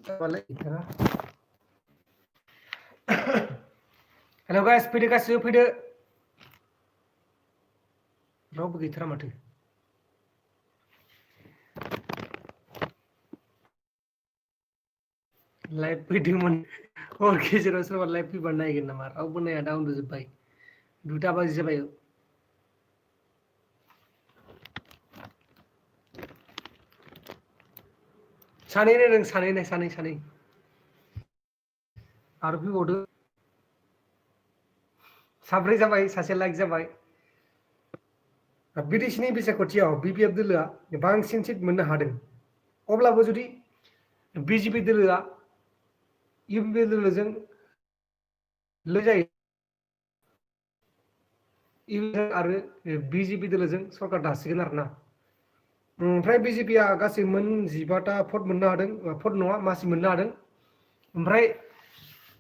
hello guys फैदो गासिबो फैदो रावबो गैथारा माथो लाइभ फैदोंमोन हर गेजेराव सोरबा लाइभ फैबा नायगोन नामा रावबो नाया दा उन्दुजोब्बाय 2टा बाजि जाबाय सानै नायदों सानै आरो फैबावदो साब्रै जाबाय सासे लाइक जाबाय बिदेशनि बिसायख'थियाव बिपिएफ दोलोआ बांसिन सिट मोननो हादों अब्लाबो जुदि बिजेपि दोलोआ इउपिपिएल दोलोजों लोगो आरो बिजेपि दोलोजों सरकार दासिगोन आरोना ओमफ्राय बिजेपिया गासै मोन 15टा भट मोननो हादों भट नङा मासि मोननो हादों ओमफ्राय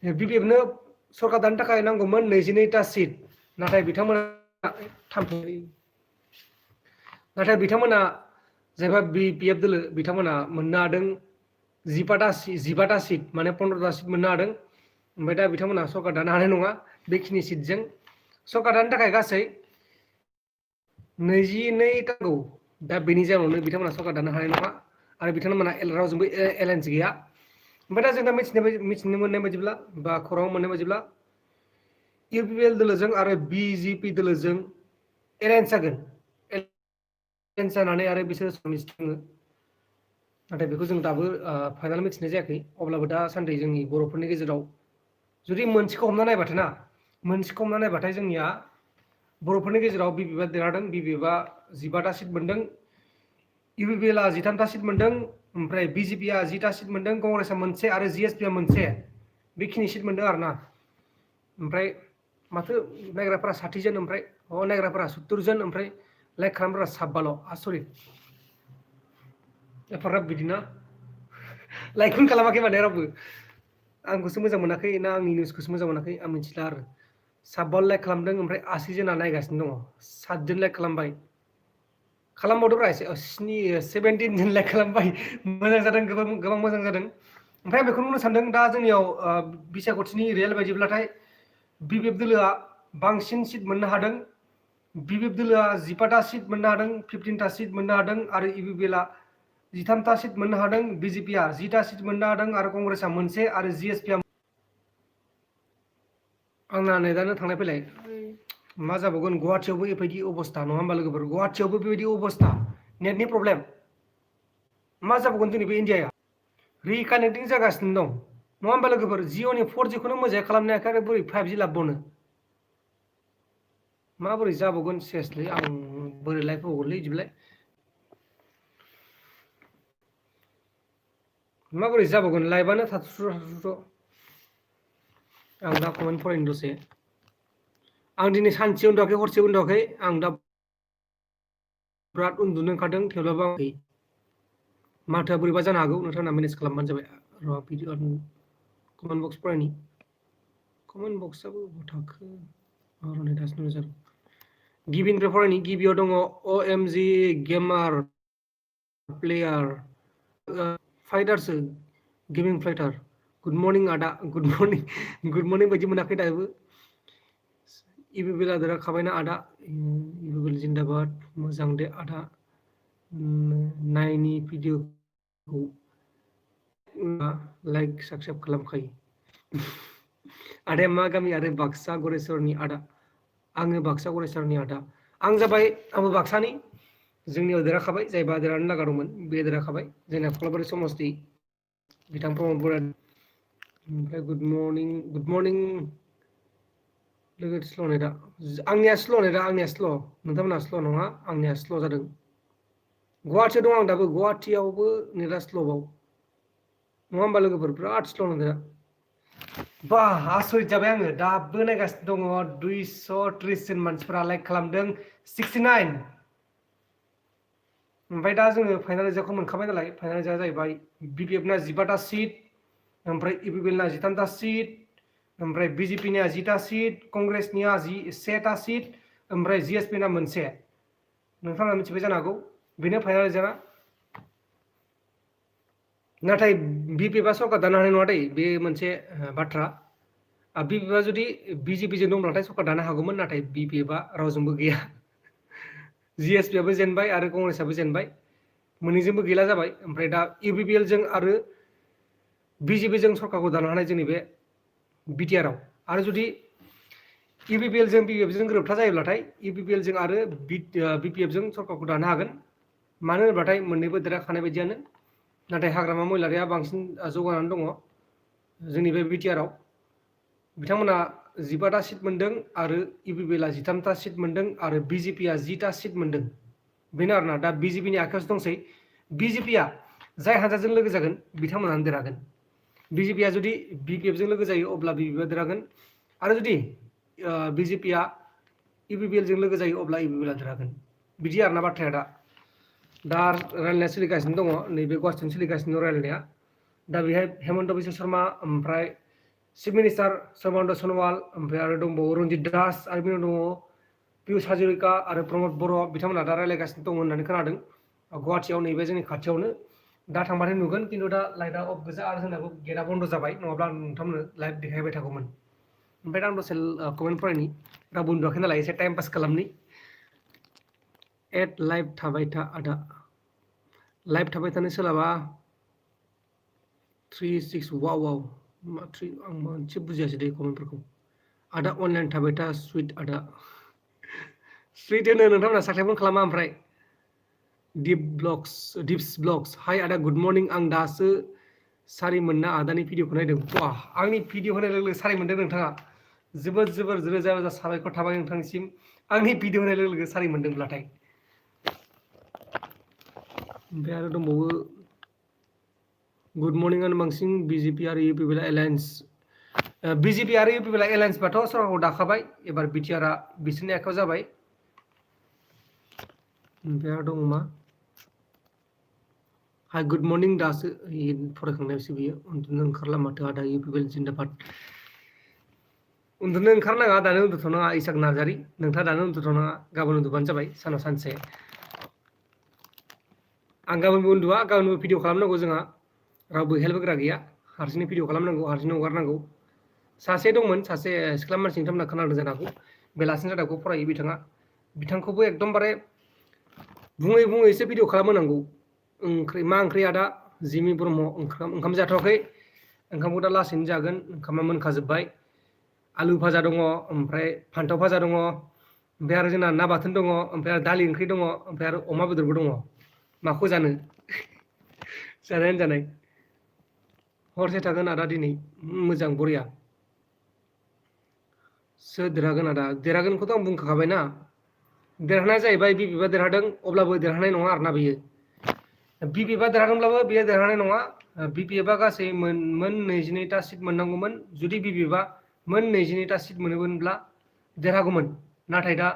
बिपिएफनो सरकार दानो थाखाय नांगौमोन 22टा सिट नाथाय बिथांमोना जायबा बिपिएफ दोलो बिथांमोना मोननो हादों 15टा सिट माने 15टा सिट मोननो हादों ओमफ्राय दा बिथांमोना सरकार दानो हानाय नङा बेखिनि सिटजों सरकार दानो थाखाय गासै 22टा नांगौ दा बेनि जाउनावनो बिथांमोना सरकार दानो हानाय नङा आरो बिथांमोना रावजोंबो एलायन्स गैया ओमफ्राय दा जों दा मिथिनो मोननाय बायदिब्ला बा खौरां मोननाय बायदिब्ला इउपिपिएल दोलोजों आरो बिजेपि दोलोजों एलायन्स जागोन एलायन्स जानानै आरो बिसोर मिथिङो नाथाय बेखौ जों दाबो फाइनाल मिथिनाय जायाखै अब्लाबो दासान्दि जोंनि बर'फोरनि गेजेराव जुदि मोनसेखौ हमना नायबाथाय जोंनिया बर'फोरनि गेजेराव बिपिएफआ देरहादों बिपिएफआ 15टा सिट मोनदों इउपिपिएलआ 13टा सिट मोनदों ओमफ्राय बिजेपिआ 10टा सिट मोनदों कंग्रेसआ मोनसे आरो जिएसपिआ मोनसे बेखिनि सिट मोनदों आरोना ओमफ्राय माथो नायग्राफोरा 60 जन ओमफ्राय नायग्राफोरा 70 जन ओमफ्राय लाइक खालामग्राफोरा 15ल' आसरित एफाग्राब बिदिना लाइकखौनो खालामाखै माने रावबो आंखौसो मोजां मोनाखै ना आंनि निउसखौसो मोजां मोनाखै आं मिथिला आरो 15 लाइक खालामदों ओमफ्राय 80 जना नायगासिनो दङ 7 जन लाइक खालामबाय खालामबावदोब्रा एसे 17 जन लाइक खालामबाय मोजां जादों गोबां मोजां जादों ओमफ्राय बेखौनो बुंनो सानदों दा जोंनियाव बिसायख'थिनि रियेल बायदिब्लाथाय बिपिएफ दोलोआ बांसिन सिट मोननो हादों बिपिएफ दोलोआ 15टा सिट मोननो हादों 15टा सिट मोननो हादों आरो इउपिपिएलआ 13टा सिट मोननो हादों बिजेपिआ 10टा सिट मोननो हादों आरो कंग्रेसआ मोनसे आरो जिएसपिआ आंना नेटानो थांलाय फैलाय मा जाबावगोन गुवाहाटियावबो बेबायदि अबस्था नङा होमबा लोगोफोर गुवाहाटियावबो बेबायदि अबस्था नेटनि प्रब्लेम मा जाबावगोन जोंनि बे इन्डियाया रिकानेक्टिं जागासिनो दं नङा होमबा लोगोफोर जिअ'नि 4Gखौनो मोजाङै खालामनो हायाखै आरो बोरै 5G लाबबावनो माबोरै जाबावगोन सेसलै आं बोरै लाइफ हगोनलै बिदिब्लाय माबोरै जाबावगोन लाइभआनो थाथ'थ' आं दा कमेन्ट फरायनो दसे आं दिनै सानसे उन्दुवाखै हरसे उन्दुवाखै आं दा बिराद उन्दुनो ओंखारदों थेवब्लाबो आं माथोआ बोरैबा जानो हागौ नोंथांमोना मेनेज खालामबानो जाबाय र' भिडिअ कमेन्ट बक्स फरायनि कमेन्ट बक्सआबो थाखो र'नै दासो जादों गिबिनिफ्राय फरायनि गिबियाव दङ OMG गेमार प्लेयार फाइटारसो गेमिं फाइटार गुड मर्निं आदा गुड मर्निं बायदि मोनाखै दाबो इउपिपिएलआ देरहाखाबायना आदा इउपिपिएल जिन्दाबाद मोजां दे आदा नायनि भिडिअखौ लाइक साबस्क्राइब खालामखायो आदाया मा गामि आरो बाक्सा गरेस्वरनि आदा आङो बाक्सा गरेस्वरनि आदा आं जाबाय आंबो बाक्सानि जोंनियाव देरहाखाबाय जायबा देरहानो लागा दंमोन बे देरहाखाबाय जोंना कख्लाबारि समस्ति बिथां प्रमद बराद ओमफ्राय गुड मर्निं लोगो स्ल' नेटा आंनिया स्ल' नोंथांमोना स्ल' नङा आंनिया स्ल' जादों गुवाहाटियाव दं आं दाबो गुवाहाटियावबो नेटा स्ल'बाव नङा होमबा लोगोफोर बिराद स्ल' नेटा बा आसरित जाबाय आङो दाबो नायगासिनो दङ 230 जन मानसिफोरा लाइक खालामदों 69 ओमफ्राय दा जोङो फाइनाल रिजाल्टखौ मोनखाबाय नालाय फाइनाल रिजाल्टआ जाहैबाय बिपिएफना 15टा सिट ओमफ्राय इउपिपिएलना 13टा सिट ओमफ्राय बिजेपिनिया 10टा सिट कंग्रेसनिया 1टा सिट ओमफ्राय जिएसपिना मोनसे नोंथाङा मिथिबाय जानो हागौ बेनो फाइनाल रिजाल्टआ नाथाय बिपिएफआ सरकार दानो हानाय नङा दै बे मोनसे बाथ्रा बिपिएफआ जुदि बिजेपिजों दंब्लाथाय सरकार दानो हागौमोन नाथाय बिपिएफआ रावजोंबो गैया जिएसपिआबो जेनबाय आरो कंग्रेसआबो जेनबाय मोननैजोंबो गैला जाबाय ओमफ्राय दा इउपिपिएलजों आरो बिजेपिजों सरकारखौ दानो हानाय जोंनि बे बिटिआरआव आरो जुदि इउपिपिएलजों बिपिएफजों गोरोबथा जायोब्लाथाय इउपिपिएलजों आरो बिपिएफजों सरकारखौ दानो हागोन मानो होनोब्लाथाय मोननैबो देरहाखानाय बायदियानो नाथाय हाग्रामा महिलारिया बांसिन जौगानानै दङ जोंनि बे बिटिआरआव बिथांमोना 15टा सिट मोनदों आरो इउपिपिएलआ 13टा सिट मोनदों आरो बिजेपिआ 10टा सिट मोनदों बेनो आरोना दा बिजेपिनि आखायावसो दंसै बिजेपिआ जाय हानजाजों लोगो जागोन बिथांमोनानो देरहागोन बिजेपिआ जुदि बिपिएफजों लोगो जायो अब्ला बिपिएफआ देरहागोन आरो जुदि बिजेपिआ इउपिपिएलजों लोगो जायो अब्ला इउपिपिएलआ देरहागोन बिदि आरोना बाथ्राया दा रायलायनाया सोलिगासिनो दङ नैबे गुवाहाटियावनो सोलिगासिनो दं रायलायनाया दा बेहाय हेमन्त बिश्व शर्मा ओमफ्राय चिफ मिनिस्टार सर्बानन्द सन'वाल ओमफ्राय आरो दंबावो रन्जित दास आरो बेनि उनाव दङ पियुष हाजरिका आरो प्रमद बर' बिथांमोना दा रायलायगासिनो दं होननानै खोनादों गुवाहाटियाव नैबे जोंनि खाथियावनो दा थांबाथाय नुगोन खिन्थु दा लाइटआ अफ गोजा आरो जोंनाबो गेटआ बन्द जाबाय नङाब्ला आं नोंथांमोननो लाइभ देखायबाय थागौमोन ओमफ्राय दा आं दसे कमेन्ट फरायनि रावबो उन्दुवाखै नालाय एसे टाइम पास खालामनि एड लाइभ थाबाय था आदा लाइभ थाबाय थानो सोलाबा 36 वाव वाव आं मोनसे बुजियासै दे कमेन्टफोरखौ आदा अनलाइन थाबाय था सुइट आदा सुइट होनो नोंथांमोना साबस्क्राइब खालामा ओमफ्राय दिप्स ब्लग्स हाय आदा गुड मर्निं आं दासो सारि मोनना आदानि भिडिअखौ नायदों वाह आंनि भिडिअ होनाय लोगो लोगो सारि मोनदों नोंथाङा जोबोद जोबोर रोजा रोजा साबायखर थाबाय नोंथांनिसिम आंनि भिडिअ होनाय लोगो लोगो सारि मोनदोंब्लाथाय ओमफ्राय आरो दंबावो गुड मर्निं आनो बांसिन बिजेपि आरो इउपिपिएल एलायन्स बिजेपि आरो इउपिपिएल एलायन्सबाथ' सरकारखौ दाखाबाय एबार बिटिआरआ बिसोरनि आखायाव जाबाय ओमफ्राय आरो दङ मा हाय गुड मर्निं दासो फरायखांनायावसो बियो उन्दुनो ओंखारला माथो आदा इउपिपिएल जिन्दाबाद उन्दुनो ओंखारनाङा दानो उन्दुथ'नाङा इसाक नार्जारि नोंथाङा दानो उन्दुथ'नाङा गाबोन उन्दुबानो जाबाय सानाव सानसे आं गाबोनबो उन्दुआ गाबोनबो भिडिअ खालामनांगौ जोंहा रावबो हेल्प होग्रा गैया हारसिंनो भिडिअ खालामनांगौ हारसिंनो हगारनांगौ सासे दंमोन सासे सिख्ला मानसि नोंथांमोना खोनादों जानो हागौ बेलासिनि रादाबखौ फरायो बिथांखौबो एकदमबारे बुङै बुङैसो भिडिअ खालामहोनांगौ मा ओंख्रि आदा जिमि ब्रह्म ओंखाम जाथ'वाखै ओंखामखौ दा लासैनो जागोन ओंखामा मोनखाजोब्बाय आलु भाजा दङ ओमफ्राय फान्थाव भाजा दङ ओमफ्राय आरो जोंना ना बाथोन दङ ओमफ्राय आरो दालि ओंख्रि दङ ओमफ्राय आरो अमा बेदरबो दङ माखौ जानो जानायानो जानाय हरसे थागोन आदा दिनै मोजां बरिया सोर देरहागोन आदा देरहागोनखौथ' आं बुंखाबायना देरहानाया जाहैबाय बिपिएफआ देरहादों अब्लाबो देरहानाय नङा आरोना बेयो बिपिएफआ देरहागोनब्लाबो बेयो देरहानाय नङा बिपिएफआ गासै मोन 22टा सिट मोननांगौमोन जुदि बिपिएफआ मोन 22टा सिट मोनोमोनब्ला देरहागौमोन नाथाय दा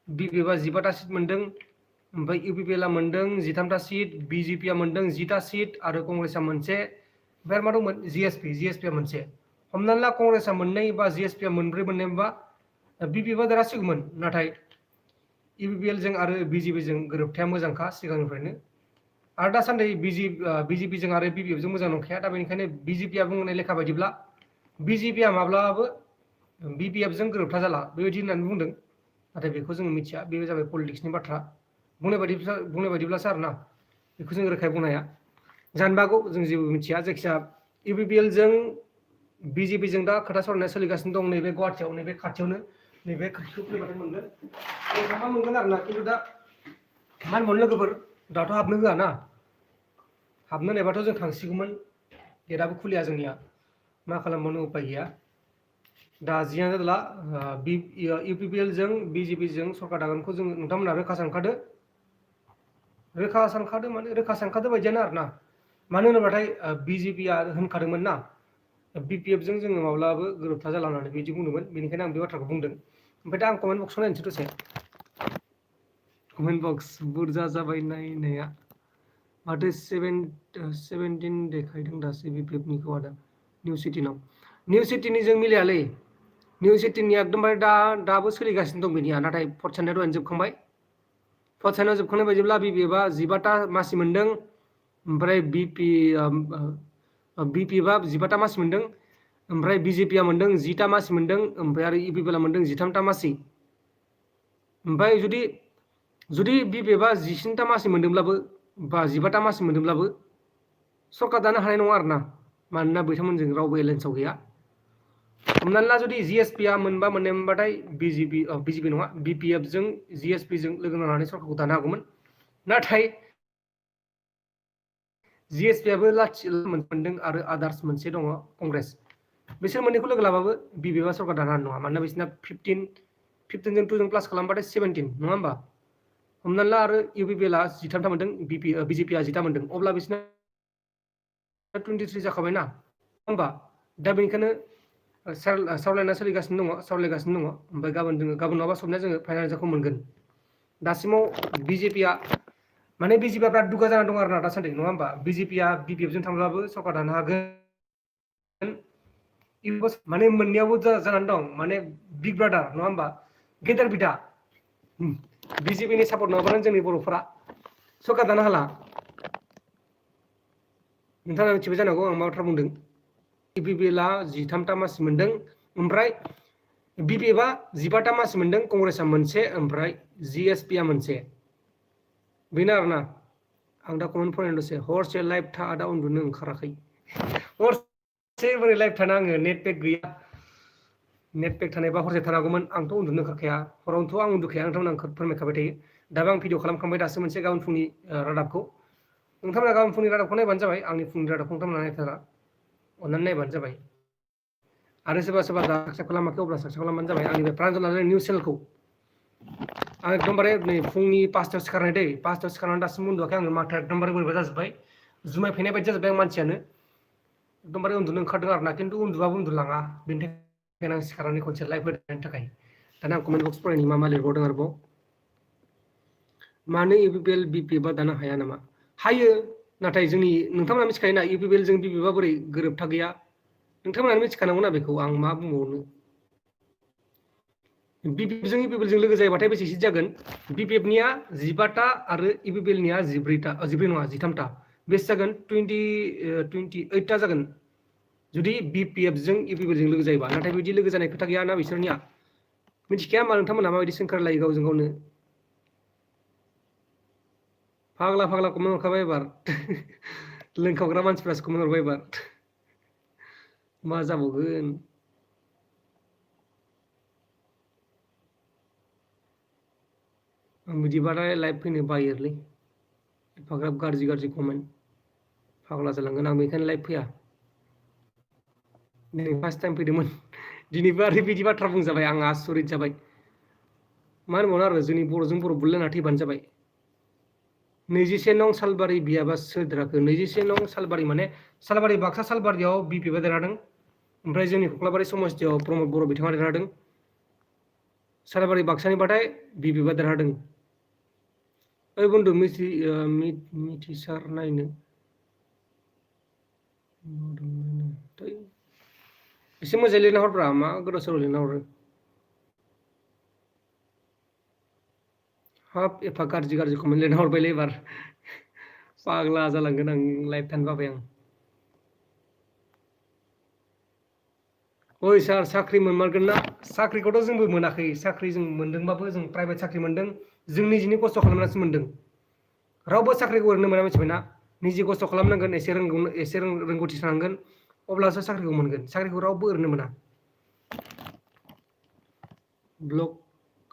बिपिएफआ 15टा सिट मोनदों ओमफ्राय इउपिपिएलआ मोनदों 13टा सिट बिजेपिआ मोनदों 10टा सिट आरो कंग्रेसआ मोनसे ओमफ्राय मा दंमोन जिएसपिआ मोनसे हमनानै ला कंग्रेसआ मोननै बा जिएसपिआ मोनब्रै मोननायमोनबा बिपिएफआ देरहासिगौमोन नाथाय इउपिपिएलजों आरो बिजेपिजों गोरोबथाया मोजांखा सिगांनिफ्रायनो आरो दासान्दि बिजेपिजों आरो बिपिएफजों मोजां नंखाया दा बेनिखायनो बिजेपिआ बुंनाय लेखा बायदिब्ला बिजेपिआ माब्लाबाबो बिपिएफजों गोरोबथा जाला बेबायदि होननानै बुंदों नाथाय बेखौ जों मिथिया बे जाबाय पलिटिक्सनि बाथ्रा बुंनाय बायदिब्लासो आरोना बेखौ जों रोखायै बुंनो हाया जानोबो हागौ जों जेबो मिथिया जायखिजाया इउपिपिएलजों बिजेपिजों दा खोथा सावरायनाया सोलिगासिनो दं नैबे गुवाहाटियाव नैबे खाथियावनो नैबे खाथियाव फैबाथाय मोनगोन ओंखामा मोनगोन आरोना खिन्थु दा मा होनबावनो लोगोफोर दाथ' हाबनो होआ ना हाबनो होनायबाथ' जों थांसिगौमोन गेटआबो खुलिया जोंनिया मा खालामबावनो उपाय गैया दा जियानो जादोला इउपिपिएलजों बिजेपिजों सरकार दागोनखौ जों नोंथांमोना रोखा सानखादो माने रोखा सानखादो बायदियानो आरोना मानो होनोब्लाथाय बिजेपिआ होनखादोंमोन ना बिपिएफजों जोङो माब्लाबाबो गोरोबथा जाला होननानै बिदि बुंदोंमोन बेनिखायनो आं बे बाथ्राखौ बुंदों ओमफ्राय दा आं कमेन्ट बक्सआव नायनोसै दसे कमेन्ट बक्स बुरजा जाबाय नायनाया माथो 17 देखायदों दासो बिपिएफनिखौ आदा निउ सिटिनि जों मिलायालै निउ सिटिनि एकदमबारे दाबो सोलिगासिनो दं बेनिया नाथाय फर्थ साननाया दहायनो जोबखांबाय फर्थ साननायाव जोबखांनाय बायदिब्ला बिपिएफआ 15टा मासि मोनदों ओमफ्राय बिपि बा 15टा मासि मोनदों ओमफ्राय बिजेपिआ मोनदों 10टा मासि मोनदों ओमफ्राय आरो इउपिपिएलआ मोनदों 13टा मासि ओमफ्राय जुदि बिपिएफआ 19टा मासि मोनदोंब्लाबो बा 15टा मासि मोनदोंब्लाबो सरकार दानो हानाय नङा आरोना मानोना बिथांमोनजों रावबो एलायन्सआव गैया हमनानै ला जुदि जिएसपिआ मोनबा मोननाय मोनबाथाय बिजेपि नङा बिपिएफजों जिएसपिजों लोगो नांनानै सरकारखौ दानो हागौमोन नाथाय जिएसपिआबो मोनदों आरो आदार्स मोनसे दङ कंग्रेस बिसोर मोननैखौ लोगो लाबाबो बिपिएफआ सरकार दानो हानाय नङा मानोना बिसोरना 15जों 2जों प्लास खालामबाथाय 17 नङा होमबा हमनानै ला आरो इउपिपिएलआ 13टा मोनदों बिजेपिआ 10टा मोनदों अब्ला बिसोरना 23 जाखाबायना होमबा दा बेनिखायनो सावरायगासिनो दङ ओमफ्राय गाबोन नङाबा सबनिया जोङो फाइनाल रिजाल्टखौ मोनगोन दासिमाव बिजेपिआ माने बिजेपिआ बिराद दुगा जाना दं आरोना दासान्दि नङा होमबा बिजेपिआ बिपिएफजों थांब्लाबो सरकार दानो हागोन माने मोननैयावबो जानानै दं माने बिग ब्रादार नङा होमबा गेदेर बिदा बिजेपिनि सापर्ट नङाबानो जोंनि बर'फोरा सरकार दानो हाला नोंथाङा मिथिबाय जानांगौ आं मा बाथ्रा बुंदों इउपिपिएलआ 13टा मासि मोनदों ओमफ्राय बिपिएफआ 15टा मासि मोनदों कंग्रेसआ मोनसे ओमफ्राय जिएसपिआ मोनसे बेनो आरोना आं दा कमेन्ट फरायनो दसे हरसे लाइभ था आदा उन्दुनो ओंखाराखै हरसे बोरै लाइभ थानो आङो नेट पेक गैया नेट पेक थानायबा हरसे थानांगौमोन आंथ' उन्दुनो ओंखारखाया हरावथ' आं उन्दुखाया नोंथांमोन आं फोरमायखाबाय थायो दाबो आं भिडिअ खालामखांबाय दासो मोनसे गाबोन फुंनि रादाबखौ नोंथांमोना गाबोन फुंनि रादाबखौ नायबानो जाबाय आंनि फुंनि रादाबखौ नोंथांमोना नायथारा अन्नानै नायबानो जाबाय आरो सोरबा दा साबस्क्राइब खालामाखै अब्ला साबस्क्राइब खालामबानो जाबाय आंनि बे प्रान्जल नार्जारि निउस चेनेलखौ आं एकदमबारे नै फुंनि 5टायाव सिखारनाय दै 5टायाव सिखारनानै दासिम उन्दुवाखै आङो माथाया एकदमबारे बोरैबा जाजोब्बाय जुमाय फेनाय बायदि जाजोब्बाय आं मानसियानो एकदमबारे उन्दुनो ओंखारदों आरोना खिन्थु उन्दुबाबो उन्दुलाङा बेनि थाखाय आं सिखारनानै खनसे लाइभ होनायनि थाखाय दाना आं कमेन्ट बक्स फरायनि मा लिरबावदों आरोबाव मानो इउपिपिएल बिपिएफआ दानो हाया नामा हायो नाथाय जोंनि नोंथांमोना मिथिखायोना इउपिपिएलजों बिपिएफआ बोरै गोरोबथा गैया नोंथांमोना मिथिखानांगौना बेखौ आं मा बुंबावनो बिपिएफजों इउपिपिएलजों लोगो जायोबाथाय बेसे सिट जागोन बिपिएफनिया 15टा आरो इउपिपिएलनिया 14 नङा 13टा बेसे जागोन 28टा जागोन जुदि बिपिएफजों इउपिपिएलजों लोगो जायोबा नाथाय बिदि लोगो जानाय खोथा गैया ना बिसोरनिया मिथिखाया होमबा नोंथांमोना माबायदि सोंखारलायो गावजों गावनो फाग्ला कमेन्ट हरखाबाय एबार लोंखावग्रा मानसिफ्रासो कमेन्ट हरबाय एबार मा जाबावगोन आं बिदिबाथाय लाइभ फैनो बायोलै एफाग्राब गाज्रि कमेन्ट फाग्ला जालांगोन आं बेनिखायनो लाइभ फैया दिनै फार्स्ट टाइम फैदोंमोन दिनैबो आरो बिदि बाथ्रा बुंजाबाय आं आसरित जाबाय मा होनबावनो आरो जोंनि बर'जों बर' बुलायना थैबानो जाबाय 21 नं सालबारि बियाबा सोर देरहाखो 21 नं सालबारि माने सालबारि बाक्सा सालबारियाव बिपिएफआ देरहादों ओमफ्राय जोंनि कख्लाबारि समस्तियाव प्रमद बर' बिथाङा देरहादों सालबारि बाक्सानिबाथाय बिपिएफआ देरहादों ओइ बन्दु मिथिसार नायनो एसे मोजाङै लिरना हरब्रा मा गोदाव सोराव लिरना हरो हाब एफा गाज्रि कमेन्ट लिरना हरबायलै एबार फाग्ला जालांगोन आं लाइभ थानो बाबाय आं ओइ सार साख्रि मोनमारगोन ना साख्रिखौथ' जोंबो मोनाखै साख्रि जों मोनदोंबाबो जों प्राइभेट साख्रि मोनदों जों निजिनि खस्थ' खालामनासो मोनदों रावबो साख्रिखौ ओरैनो मोना मिथिबायना निजे खस्थ' खालामनांगोन एसे रोंगौथि थानांगोन अब्लासो साख्रिखौ मोनगोन साख्रिखौ रावबो ओरैनो मोना ब्लक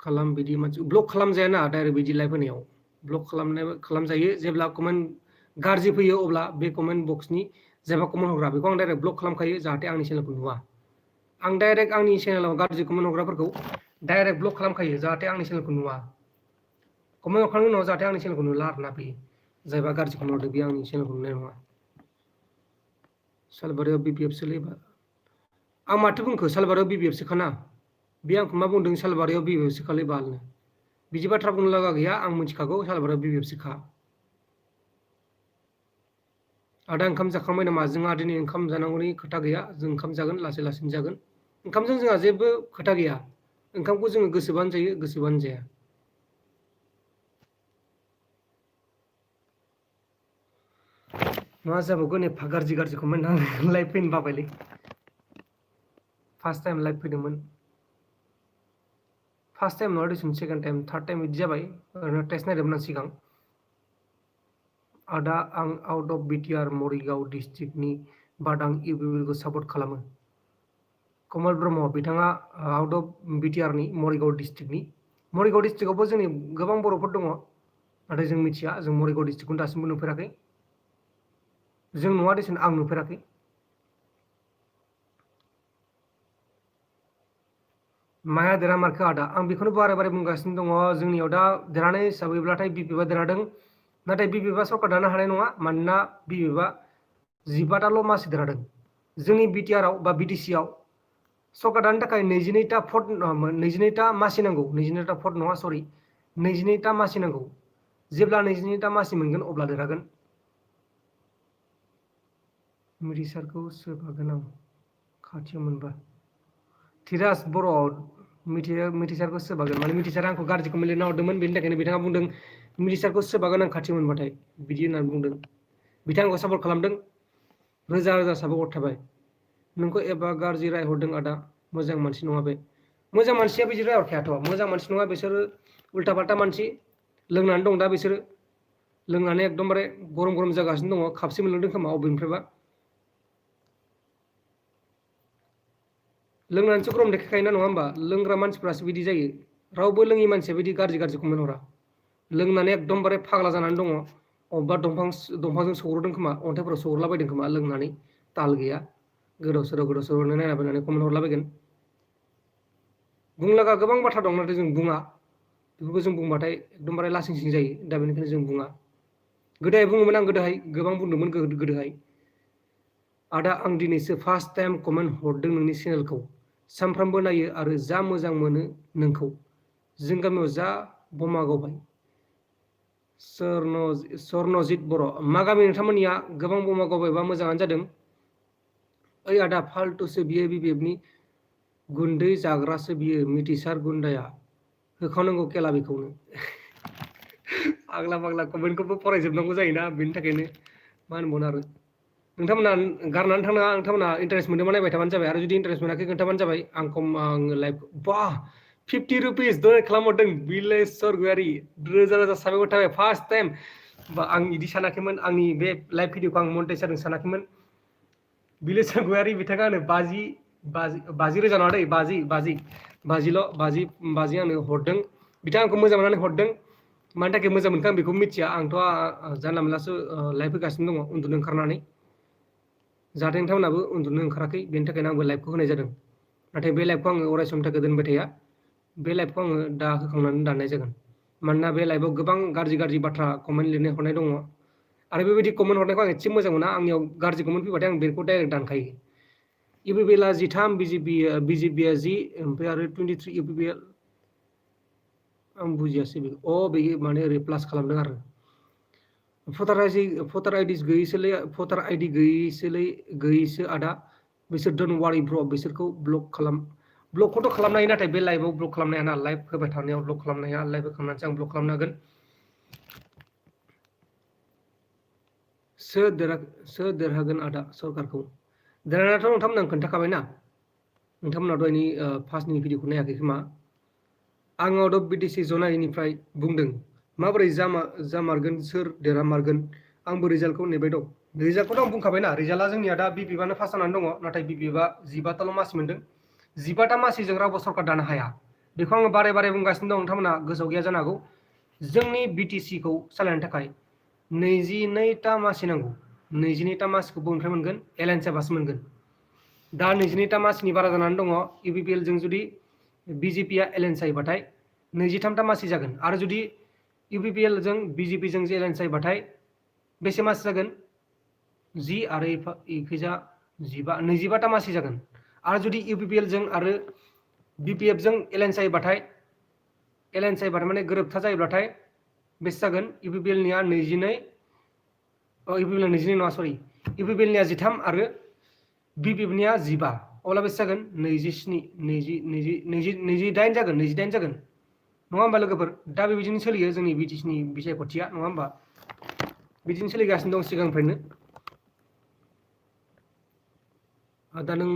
खालाम बिदि मानसि ब्लक खालामजायाना डाइरेक्ट बिदि लाइभ होनायाव ब्लक खालामजायो जेब्ला कमेन्ट गाज्रि फैयो अब्ला बे कमेन्ट बक्सनि जायबा कमेन्ट हरग्रा बेखौ आं डाइरेक्ट ब्लक खालामखायो जाहाथे आंनि चेनेलखौ नुवा आं डाइरेक्ट आंनि चेनेलाव गाज्रि कमेन्ट हरग्राफोरखौ डाइरेक्ट ब्लक खालामखायो जाहाथे आंनि चेनेलखौ नुवा कमेन्ट हरखांनायनि उनाव जाहाथे आंनि चेनेलखौ नुला आरोना फैयो जायबा गाज्रि कमेन्ट हरदों बे आंनि चेनेलखौ नुनाय नङा सालबारियाव बिपिएफ सोलिबा आं माथो बुंखो सालबारियाव बिपिएफ सोखाना बे आंखौ मा बुंदों सालबारियाव बिपिएफ सोखालै बालनो बिदि बाथ्रा बुंनो लागा गैया आं मिथिखागौ सालबारियाव बिपिएफ सोखा आदा ओंखाम जाखांबाय नामा जोंहा दिनै ओंखाम जानांगौनि खोथा गैया जों ओंखाम जागोन लासै लासैनो जागोन ओंखामजों जोंहा जेबो खोथा गैया ओंखामखौ जोङो गोसोबानो जायो गोसोबानो जाया मा जाबावगोन एफा गाज्रि कमेन्ट आं लाइभ फैनो बाबायलै फार्स्ट टाइम लाइभ फैदोंमोन फार्स्ट टाइम नङा दिसुन सेकेन्ड टाइम थार्ड टाइम बिदि जाबाय ओरैनो टेस्ट नायदोंमोन आं सिगां आदा आं आउट अफ बिटिआर मरिगाव डिस्ट्रिक्टनि बाट आं इउपिपिएलखौ सापर्ट खालामो कमल ब्रह्म बिथाङा आउट अफ बिटिआरनि मरिगाव डिस्ट्रिक्टनि मरिगाव डिस्ट्रिक्टआवबो जोंनि गोबां बर'फोर दङ नाथाय जों मिथिया जों मरिगाव डिस्ट्रिक्टखौ दासिमबो नुफेराखै जों नङा दिसुन आं नुफेराखै माया देरहामारखो आदा आं बेखौनो बारे बारे बुंगासिनो दङ जोंनियाव दा देरहानाय हिसाबैब्लाथाय बिपिएफआ देरहादों नाथाय बिपिएफआ सरकार दानो हानाय नङा मानोना बिपिएफआ 15टाल' मासि देरहादों जोंनि बिटिआरआव बा बिटिसिआव सरकार दानो थाखाय 22टा भट 22टा मासि नांगौ 22टा भट नङा सरि 22टा मासि नांगौ जेब्ला 22टा मासि मोनगोन अब्ला देरहागोन मिथिसारखौ सोफागोन आं खाथियाव मोनबा धीराज बर' मिथिसारखौ सोबागोन माने मिथिसारा आंखौ गाज्रि कमेन्ट लिरना हरदोंमोन बेनि थाखायनो बिथाङा बुंदों मिथिसारखौ सोबागोन आं खाथियाव मोनबाथाय बिदि होननानै बुंदों बिथाङा सापर्ट खालामदों रोजा रोजा साबायखर थाबाय नोंखौ एबा गाज्रि रायहरदों आदा मोजां मानसि नङा बे मोजां मानसिया बिदि रायहरखायाथ' मोजां मानसि नङा बिसोरो उल्टा पाल्टा मानसि लोंनानै दं दा बिसोरो लोंनानै एकदमबारे गरम गरम जागासिनो दङ खापसे मोनलोंदों खोमा अबेनिफ्रायबा लोंनानैसो गरम देखायखायोना नङा होमबा लोंग्रा मानसिफ्रासो बिदि जायो रावबो लोङि मानसिया बिदि गाज्रि कमेन्ट हरा लोंनानै एकदमबारे फाग्ला जानानै दङ अबेबा दंफांजों सौग्रोदों खोमा अन्थाइफोराव सौग्रलाबायदों खोमा लोंनानै ताल गैया गोदाव सोराव नायलाबायनानै कमेन्ट हरलाबायगोन बुंलागा गोबां बाथ्रा दं नाथाय जों बुङा बेफोरखौ जों बुंबाथाय एकदमबारे लासिं सिं जायो दा बेनिखायनो जों बुङा गोदोहाय बुङोमोन आं गोदोहाय गोबां बुंदोंमोन गोदोहाय आदा आं दिनैसो फार्स्ट टाइम कमेन्ट हरदों नोंनि चेनेलखौ सानफ्रामबो नायो आरो जा मोजां मोनो नोंखौ जों गामियाव जा बमा गावबाय स्वर्नजित बर' मा गामि नोंथांमोननिया गोबां बमा गावबायबा मोजाङानो जादों ओइ आदा फाल्टुसो बियो बिपिएफनि गुन्दै जाग्रासो बियो मिथिसार गुन्दाया होखावनांगौ केला बेखौनो आग्ला फाग्ला कमेन्टखौबो फरायजोबनांगौ जायोना बेनि थाखायनो मा होनबावनो आरो नोंथांमोना गारनानै थांनाङा नोंथांमोना इन्टारेस्ट मोनदोंबा नायबाय थाबानो जाबाय आरो जुदि इन्टारेस्ट मोनाखै खोन्थाबानो जाबाय आङो लाइभ बा 50 रुपिस डनेट खालामहरदों बिलेश्वर गयारि रोजा रोजा साबायखर थाबाय फार्स्ट टाइम बा आं इदि सानाखैमोन आंनि बे लाइभ भिडिअखौ आं मनिटाइज जादों सानाखैमोन बिलेश्वर गयारि बिथाङा आंनो 50 रोजा नङा दै 50 आंनो हरदों बिथाङा आंखौ मोजां मोननानै हरदों मानि थाखाय मोजां मोनखो आं बेखौ मिथिया आंथ' जानला मोनलासो लाइभ होगासिनो दङ उन्दुनो ओंखारनानै जाहाथे नोंथांमोनाबो उन्दुनो ओंखाराखै बेनि थाखायनो आंबो लाइभखौ होनाय जादों नाथाय बे लाइभखौ आङो अराय समनि थाखाय दोनबाय थाया बे लाइभखौ आङो दा होखांनानै दाननाय जागोन मानोना बे लाइभआव गोबां गाज्रि बाथ्रा कमेन्ट लिरनाय हरनाय दङ आरो बेबायदि कमेन्ट हरनायखौ आं एसे मोजां मोना आंनियाव गाज्रि कमेन्ट फैबाथाय आं बेखौ डाइरेक्ट दानखायो इउपिपिएलआ 13 बिजेपिआ 10 ओमफ्राय आरो 23 इउपिपिएल आं बुजियासै बेखौ बे माने ओरै प्लास खालामदों आरो भटार आइडि गैयैसो आदा बिसोर डोन्ट वारि ब्र बिसोरखौ ब्लक खालाम ब्लकखौथ' खालामनो हायो नाथाय बे लाइभआव ब्लक खालामनो हाया ना लाइभ होबाय थानायाव ब्लक खालामनो हाया लाइभ होखांनानैसो आं ब्लक खालामनो हागोन सोर देरहागोन आदा सरकारखौ देरहानायाथ' नोंथांमोना खोन्थाखाबायना नोंथांमोना दहायनि फार्स्टनि भिडिअखौ नायाखै खोमा आं आउट अफ बिटिसि जनायनिफ्राय बुंदों माबोरै जामारगोन सोर देरहामारगोन आंबो रिजाल्टखौ नेबाय दं रिजाल्टखौथ' आं बुंखाबायना रिजाल्टआ जोंनिया दा बिपिएफआनो फार्स्ट जानानै दङ नाथाय बिपिएफआ 15टाल' मासि मोनदों 15टा मासिजों रावबो सरकार दानो हाया बेखौ आङो बारे बारे बुंगासिनो दं नोंथांमोना गोसोआव गैया जानो हागौ जोंनि बिटिसिखौ सालायनो थाखाय 22टा मासि नांगौ 22टा मासिखौ बबेनिफ्राय मोनगोन एलायन्सआसो मोनगोन दा 22टा मासिनि बारा जानानै दङ इउपिपिएलजों जुदि बिजेपिआ एलायन्स जायोबाथाय 23टा मासि जागोन आरो जुदि इउपिपिएलजों बिजेपिजों एलायन्स जायोबाथाय बेसे मासि जागोन 10 आरो इखैजा 25टा मासि जागोन आरो जुदि इउपिपिएलजों आरो बिपिएफजों एलायन्स जायोबाथाय माने गोरोबथा जायोब्लाथाय बेसे जागोन इउपिपिएलनिया 22 इउपिपिएलनिया 22 नङा सरि इउपिपिएलनिया 13 आरो बिपिएफनिया 15 अब्ला बेसे जागोन 28 जागोन नङा होमबा लोगोफोर दा बेबायदिनो सोलियो जोंनि बिटिसिनि बिसायख'थिया नङा होमबा बिदिनो सोलिगासिनो दं सिगांनिफ्रायनो दा नों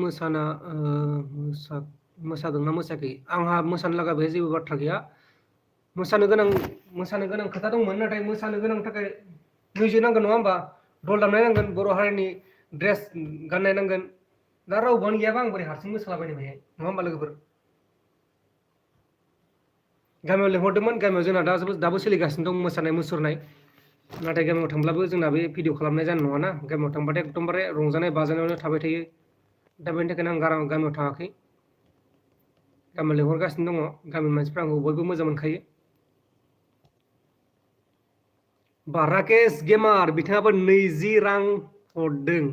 मोसादोंना मोसायाखै आंहा मोसानो लागा बे जेबो बाथ्रा गैया मोसानो गोनां खोथा दंमोन नाथाय मोसानो गोनां थाखाय मिउजिक नांगोन नङा होमबा दल दामनाय नांगोन बर' हारिनि ड्रेस गाननाय नांगोन दा रावबोआनो गैयाबा आं बोरै हारसिं मोसालाबायनो बेहाय नङा होमबा लोगोफोर गामियाव लेंहरदोंमोन गामियाव जोंना दाबो सोलिगासिनो दं मोसानाय मुसुरनाय नाथाय गामियाव थांब्लाबो जोंना बे भिडिअ खालामनाय जानाय नङाना गामियाव थांबाथाय एकदमबारे रंजानाय बाजानायावनो थाबाय थायो दा बेनि थाखायनो आं गामियाव थाङाखै गामियाव लेंहरगासिनो दङ गामिनि मानसिफ्रा आंखौ बयबो मोजां मोनखायो राकेश गेमार बिथाङाबो 20 रां हरदों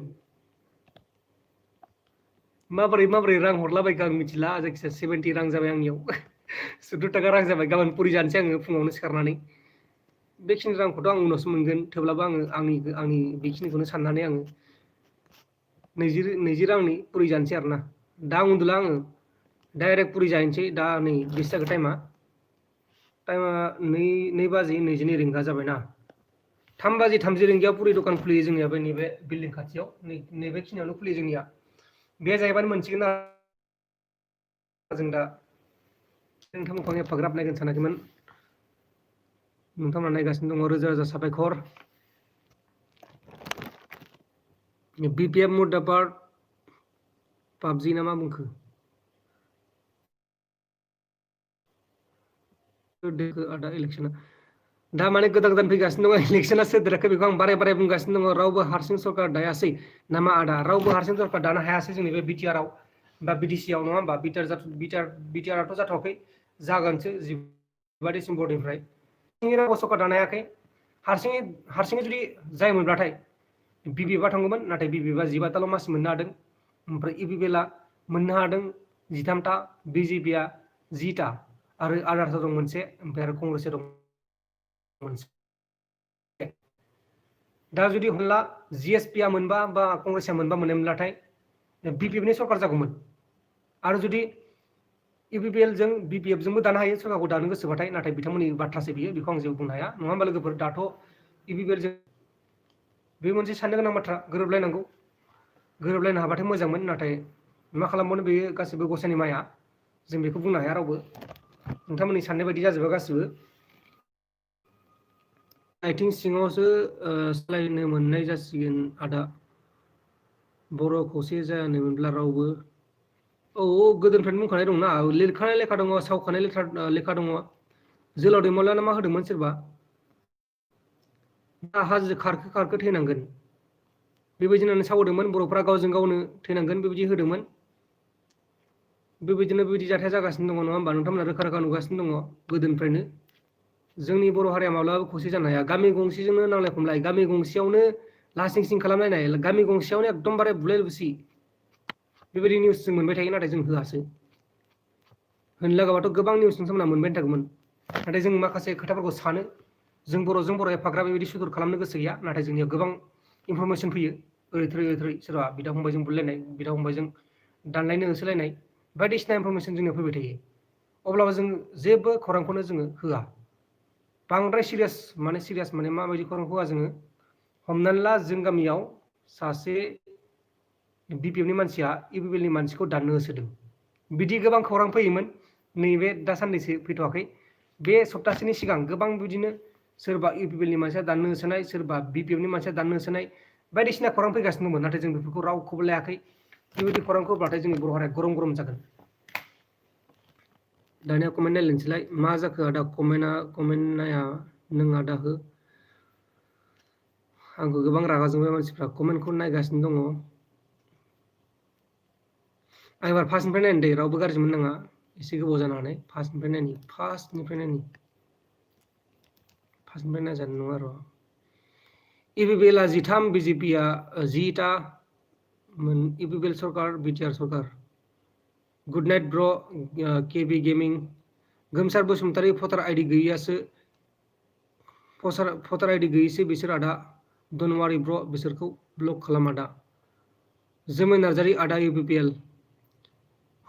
माबोरै रां हरलाबायखो आं मिथिला जायखिजाया 70 रां जाबाय आंनियाव 14 थाखा रां जाबाय गाबोन पुरि जानोसै आङो फुङावनो सिखारनानै बेखिनि रांखौथ' आं उनावसो मोनगोन थेवब्लाबो आङो आंनि बेखिनिखौनो साननानै आङो 20 रांनि पुरि जानोसै आरोना दा उन्दुला आङो डाइरेक्ट पुरि जाहैनोसै दा नै बेसे जाखो टाइमा 2:22 जाबायना 3:30 रिंगायाव पुरि दखान खुलियो जोंनिया बे नैबे बिल्डिं खाथियाव नैबे खिनियावनो खुलियो जोंनिया बे जाहैबानो मोनसिगोन जों दा नोंथांमोनखौ आं एफाग्राब नायगोन सानाखैमोन नोंथांमोना नायगासिनो दङ रोजा रोजा साबायखर BPF मुर्दाबाद पाबजि ना मा बुंखो आदा इलेक्सना दा माने गोदान फैगासिनो दङ इलेक्सना सोदेराखै बेखौ आं बारे बुंगासिनो दङ रावबो हारसिं सरकार दायासै नामा आदा रावबो हारसिं सरकार दानो हायासै जोंनि बे BTR आव बा BDC आव नङा होमबा BTR आथ' जाथ'वाखै जागोनसो 15 डिसेम्बरनिफ्राय रावबो सरकार दानो हायाखै हारसिङै जुदि जायोमोनब्लाथाय BPF थांगौमोन नाथाय BPF 15ताल' मासि मोननो हादों ओमफ्राय EPPL मोननो हादों 13ता BJP 10ता आरो आदारसा दं मोनसे ओमफ्राय आरो कंग्रेस दं मोनसे दा जुदि हमला GSP मोनबा बा कंग्रेसआ मोनबा मोनोमोनब्लाथाय BPF नि सरकार जागौमोन आरो जुदि EPPL जों BPF जोंबो दानो हायो सरकारखौ दानो गोसोबाथाय नाथाय बिथांमोननि बाथ्रासो बियो बेखौ आं जेबो बुंनो हाया नङा होमबा लोगोफोर दाथ' EPPL जों बे मोनसे साननो गोनां बाथ्रा गोरोबलायनो हाबाथाय मोजांमोन नाथाय मा खालामबावनो बेयो गासिबो गसाइनि माया जों बेखौ बुंनो हाया रावबो नोंथांमोननि साननाय बायदि जाजोबा गासिबो आथिं सिङावसो सालायनो मोननाय जासिगोन आदा बर' खौसे जायानोमोनब्ला रावबो औ गोदोनिफ्रायनो बुंखानाय दंना लिरखानाय लेखा दङ सावखानाय लेखा दङ जोलाव दैमालुआनो मा होदोंमोन सोरबा हाजो खारखो थैनांगोन बेबायदि होननानै सावदोंमोन बर'फ्रा गावजों गावनो थैनांगोन बेबायदि होदोंमोन बेबायदिनो बेबायदि जाथाया जागासिनो दङ नङा होमबा नोंथांमोना रोखा नुगासिनो दङ गोदोनिफ्रायनो जोंनि बर' हारिया माब्लाबाबो खौसे जानो हाया गामि गंसेजोंनो नांलाय खमलाय गामि गंसेयावनो लासिं सिं खालामलायनाय गामि गंसेयावनो एकदमबारे बुलाय बुसि बेबायदि निउस जों मोनबाय थायो नाथाय जों होआसै होनो लागाबाथ' गोबां निउस नोंथांमोना मोनबाय थागौमोन नाथाय जों माखासे खोथाफोरखौ सानो जों बर'जों बर' एफाग्राब बेबायदि सुथुर खालामनो गोसो गैया नाथाय जोंनियाव गोबां इनफरमेसन फैयो ओरै थोरै सोरबा बिदा फंबायजों बुलायनाय बिदा फंबायजों दानलायनो होसोलायनाय बायदिसिना इनफरमेसन जोंनियाव फैबाय थायो अब्लाबो जों जेबो खौरांखौनो जोङो होआ बांद्राय सिरियास माने माबायदि खौरांखौ होआ जोङो हमनानै ला जों गामियाव सासे BPF नि मानसिया EPPL नि मानसिखौ दाननो होसोदों बिदि गोबां खौरां फैयोमोन नैबे दासान्नैसो फैथ'वाखै बे सप्तासेनि सिगां गोबां बिदिनो सोरबा EPPL नि मानसिया दाननो होसोनाय सोरबा BPF नि मानसिया दाननो होसोनाय बायदिसिना खौरां फैगासिनो दंमोन नाथाय जों बेफोरखौ रावखौबो लायाखै बेबायदि खौरांखौ होब्लाथाय जोंनि बर' हारिया गरम जागोन दानिया कमेन्ट नायलायनोसैलाय मा जाखो आदा कमेन्ट नाया नों आदा हो आंखौ गोबां रागा जोंबाय मानसिफ्रा कमेन्टखौ नायगासिनो दङ आं एबार फार्स्टनिफ्राय नायनो दे रावबो गाज्रि मोननाङा एसे गोबाव जानो हानाय फार्स्टनिफ्राय नायजानाय नङा र' EPPL 13 BJP 10ता EPPL सरकार BTR सरकार गुड नाइट ब्र KB गेमिं गोमसार बसुमतारी भटार आइडि गैयैसो बिसोर आदा दनवारि ब्र बिसोरखौ ब्लक खालाम आदा जोमै नार्जारि आदा EPPL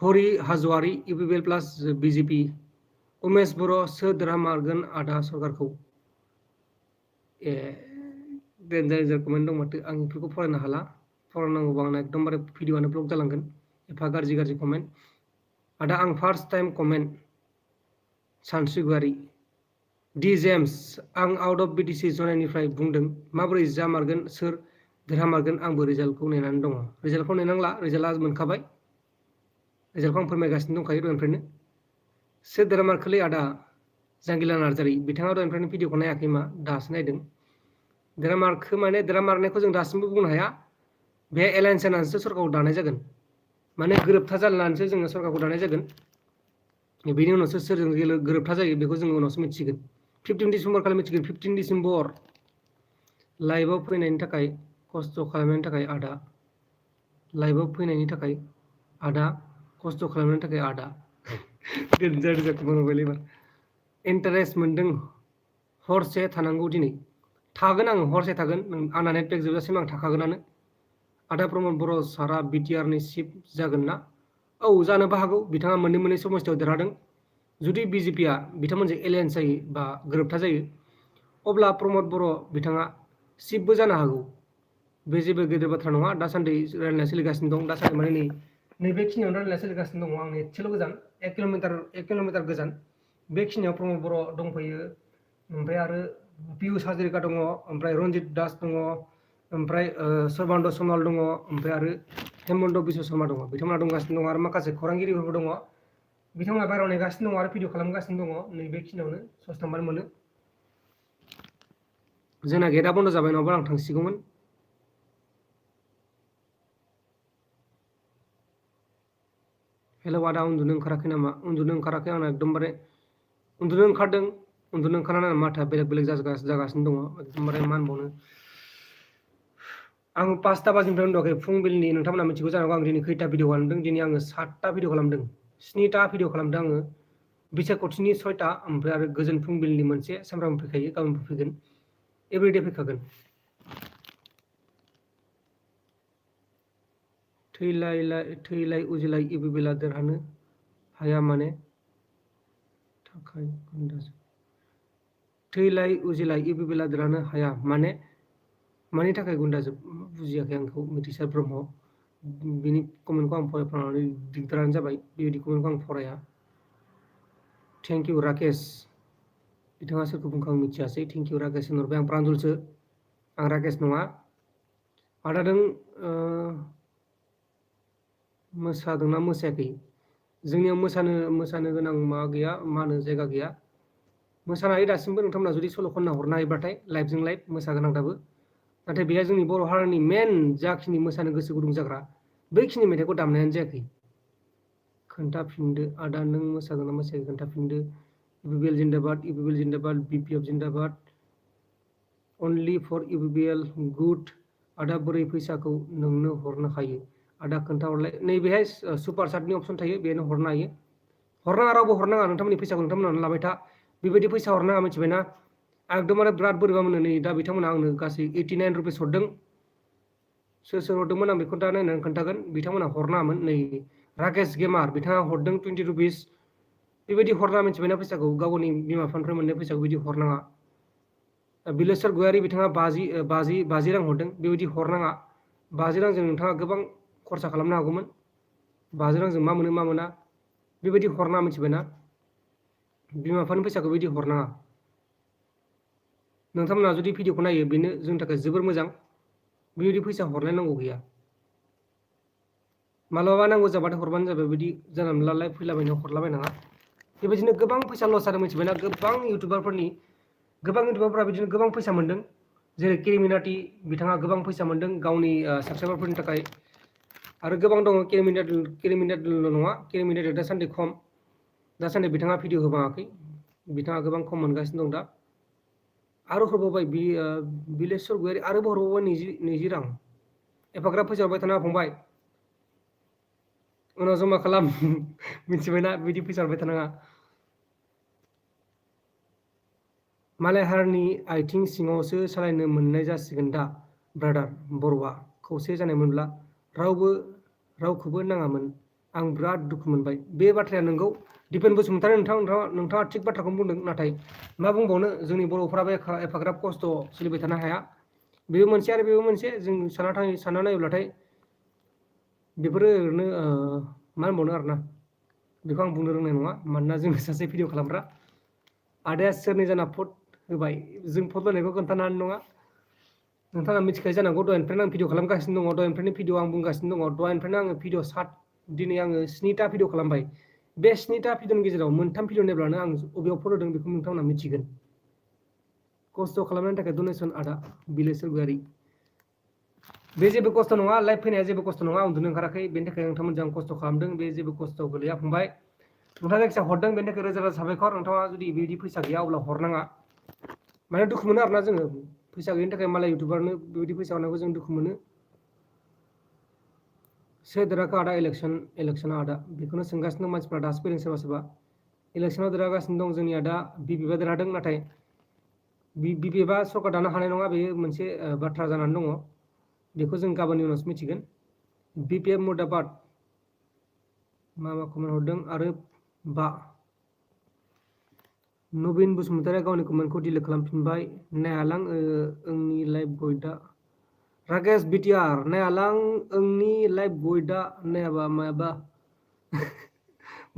हरि हाजवारि EPPL प्लास BJP उमेश बर' सोद्रामारगोन आदा सरकारखौ देन्जार कमेन्ट दं माथो आं बेफोरखौ फरायनो हाला फरायनांगौबा आंना एकदमबारे भिडिअआनो ब्लक जालांगोन एफा गाज्रि कमेन्ट आदा आं फार्स्ट टाइम कमेन्ट सानस्रिगुवारि डि जेम्स आं आउट अफ बिटिसि जनायनिफ्राय बुंदों माबोरै जामारगोन सोर देरहामारगोन आंबो रिजाल्टखौ नेनानै दङ रिजाल्टखौ नेनांला रिजाल्टआ मोनखाबाय रिजाल्टखौ आं फोरमायगासिनो दंखायो दहायनिफ्रायनो सोर देरहामारखोलै आदा जांगिला नार्जारि बिथाङा दहायनिफ्रायनो भिडिअखौ नायाखै मा दासो नायदों देरहामारखो माने देरहामारनायखौ जों दासिमबो बुंनो हाया बे एलायन्स जानानैसो सरकारखौ दानाय जागोन माने गोरोबथा जालायनानैसो जोङो सरकारखौ दानाय जागोन बेनि उनावसो सोरजों गोरोबथा जायो बेखौ जोङो उनावसो मिथिगोन 15 डिसेम्बर खालि मिथिगोन 15 डिसेम्बर लाइभआव फैनायनि थाखाय खस्थ' खालामनायनि थाखाय आदा लाइभआव फैनायनि थाखाय आदा खस्थ' खालामनायनि थाखाय आदा इन्टारेस्ट मोनदों हरसे थानांगौ दिनै थागोन आङो हरसे थागोन आंना नेट पेक जोबजासिम आं थाखागोनानो आदा प्रमद बर' सारा बिटिआरनि चिफ जागोन ना औ जानोबो हागौ बिथाङा मोननै समस्थियाव देरहादों जुदि बिजेपिआ बिथांमोनजों एलायन्स जायो बा गोरोबथा जायो अब्ला प्रमद बर' बिथाङा चिफबो जानो हागौ बे जेबो गेदेर बाथ्रा नङा दासान्दि रायलायनाय सोलिगासिनो दं दासान्दि माने नैबेखिनियावनो रायलायनाय सोलिगासिनो दङ आंनि एसेल' गोजान 1 किल'मिटार गोजान बेखिनियाव प्रमद बर' दंफैयो ओमफ्राय आरो पियुष हाजरिका दङ ओमफ्राय रन्जित दास दङ ओमफ्राय सर्बानन्द सनवाल दङ ओमफ्राय आरो हेमन्त बिश्व शर्मा दङ बिथांमोना दंगासिनो दङ आरो माखासे खौरांगिरिफोरबो दङ बिथांमोना बायरायाव नेगासिनो दङ आरो भिडिअ खालामगासिनो दङ नैबेखिनियावनो सस नाम्बार मोनो जोंना गेटआ बन्द जाबाय नङाबा आं थांसिगौमोन हेलौ आदा उन्दुनो ओंखाराखै नामा उन्दुनो ओंखाराखै आंना एकदमबारे उन्दुनो ओंखारदों उन्दुनो ओंखारनानै माथाया बेलेग जागासिनो दङ एकदमबारे मा होनबावनो आं 5टा बाजिनिफ्राय उन्दुवाखै फुंबिलिनि नोंथांमोना मिथिगौ जानांगौ आं दिनै खैथा भिडिअ खालामदों दिनै आङो 7टा भिडिअ खालामदों 7टा भिडिअ खालामदों आङो बिसायख'थिनि 6टा ओमफ्राय आरो गोजोन फुंबिलिनि मोनसे सामफ्रामबो फैखायो गाबोनबो फैगोन एभरिडे फैखागोन थैलाय उजिलाय इबुबेला देरहानो हाया माने थाखाय थैलाय उजिलाय इबुबेला देरहानो हाया माने मानि थाखाय गुन्दाजोब बुजियाखै आंखौ मिथिसार ब्रह्म बिनि कमेन्टखौ आं फरायफ्लांनानै दिगदारानो जाबाय बेबायदि कमेन्टखौ आं फराया थेंक इउ राकेश बिथाङा सोरखौ बुंखो आं मिथियासै थेंक इउ राकेश होनहरबाय आं प्रान्जलसो आं राकेश नङा आदादों मोसादोंना मोसायाखै जोंनियाव मोसानो गोनां मा गैया मा होनो जायगा गैया मोसानो हायो दासिमबो नोंथांमोना जुदि सल' खनना हरनो हायोबाथाय लाइभजों लाइभ मोसागोन आं दाबो नाथाय बेहा जोंनि बर' हारिनि मेन जाखिनि मोसानो गोसो गुदुं जाग्रा बैखिनि मेथाइखौ दामनायानो जायाखै खोन्थाफिनदो आदा नों मोसागोन ना मोसायाखै खोन्थाफिनदो इबुबेल जिन्दाबाद बिपिएफ जिन्दाबाद अनलि फर इबुबेल गुड आदा बोरै फैसाखौ नोंनो हरनो हायो आदा खोन्थाहरलाय नैबेहाय सुपार चाटनि अपसन थायो बेनो हरनो हायो हरनाङा रावबो हरनाङा नोंथांमोननि फैसाखौ नोंथांमोनानो लाबाय था बेबायदि फैसा हरनाङा मिथिबायना एकदमबारे बिराद बोरैबा मोनो नै दा बिथांमोना आंनो गासै 89 रुपिस हरदों सोर हरदोंमोन आं बेखौ दा नायनानै खोन्थागोन बिथांमोना हरनाङामोन नै राकेश गेमार बिथाङा हरदों 20 रुपिस बेबायदि हरनाङा मिथिबायना फैसाखौ गावनि बिमा बिफानिफ्राय मोननाय फैसाखौ बिदि हरनाङा बिलेश्वर गयारि बिथाङा 50 रां हरदों बेबायदि हरनाङा 50 रांजों नोंथाङा गोबां खरसा खालामनो हागौमोन 50 रांजों मा मोनो मा मोना बेबायदि हरनाङा मिथिबायना बिमा बिफानि फैसाखौ बिदि हरनाङा नोंथांमोना जुदि भिडिअखौ नायो बेनो जोंनि थाखाय जोबोर मोजां बेबायदि फैसा हरलायनांगौ गैया मालाबा नांगौ जाबाथाय हरबानो जाबाय बिदि जानला मोनला फैलाबायनो हरलाबायनाङा बेबायदिनो गोबां फैसा लस जादों मिथिबायना गोबां इउटुबारफोरा बिदिनो गोबां फैसा मोनदों जेरै केरिमिनाटि बिथाङा गोबां फैसा मोनदों गावनि साबसक्राइबारफोरनि थाखाय आरो गोबां दङ केरिमिनाटिल' नङा केरिमिनाटिया दासान्दि खम दासान्दि बिथाङा भिडिअ होबाङाखै बिथाङा गोबां खम मोनगासिनो दं दा आरो हरबावबाय बिलेश्वर गयारि आरोबाव हरबावबाय 20 रां एफाग्राब फैसा हरबाय थानाङा फंबाय उनाव जमा खालाम मिथिबायना बिदि फैसा हरबाय थानाङा मालाय हारिनि आथिं सिङावसो सालायनो मोननाय जासिगोन दा ब्रादार बर'आ खौसे जानायमोनब्ला रावखौबो नाङामोन आं बिराद दुखु मोनबाय बे बाथ्राया नोंगौ दिपेन बसुमतारी नोंथाङा थिग बाथ्राखौनो बुंदों नाथाय मा बुंबावनो जोंनि बर'फोराबो एफाग्राब खस्थ' सोलिबाय थानो हाया बेबो मोनसे आरो बेबो मोनसे जों सानना नायोब्लाथाय बेफोरो ओरैनो मा होनबावनो आरोना बेखौ आं बुंनो रोंनाय नङा मानोना जों सासे भिडिअ खालामग्रा आदाया सोरनि जाना फट होबाय जों फट होनायखौ खोन्थानो हानाय नङा नोंथाङा मिथिखायो जानांगौ दहायनिफ्रायनो आं भिडिअ खालामगासिनो दङ दहायनिफ्रायनो भिडिअ आं बुंगासिनो दङ दहायनिफ्रायनो आङो भिडिअ दिनै आङो 7टा भिडिअ खालामबाय बे 7टा भिडिअनि गेजेराव 3 भिडिअ नायब्लानो आं बबेयाव फट होदों बेखौ नोंथांमोना मिथिगोन खस्थ' खालामनायनि थाखाय डनेसन आदा बिलेसर गयारि बे जेबो खस्थ' नङा लाइभ फैनाया जेबो खस्थ' नङा उन्दुनो ओंखाराखै बेनि थाखाय नोंथांमोनजों आं खस्थ' खालामदों बे जेबो खस्थ' गोलैया फंबाय नोंथाङा जायखिजाया हरदों बेनि थाखाय रोजा रोजा साबायखर नोंथाङा जुदि बिदि फैसा गैया अब्ला हरनाङा माने दुखु मोनो आरोना जोङो फैसा गैयिनि थाखाय मालाय इउटुबारनो बेबायदि फैसा हरनायखौ जों दुखु मोनो सोर देरहाखो आदा इलेक्सना आदा बेखौनो सोंगासिनो दं मानसिफ्रा दासो फैदों सोरबा सोरबा इलेक्सनाव देरहागासिनो दं जोंनिया दा बिबिबा देरहादों नाथाय बिबिबा सरकार दानो हानाय नङा बेयो मोनसे बाथ्रा जानानै दङ बेखौ जों गाबोननि उनावसो मिथिगोन बिपिएफ मुर्दाबाद मा कमेन्ट हरदों आरो बा नबिन बसुमतारिया गावनि कमेन्टखौ डिलिट खालामफिनबाय नायालां आंनि लाइभ गयदा राकेश बिटिआर नायालां आंनि लाइभ गयदा नायाबा मायाबा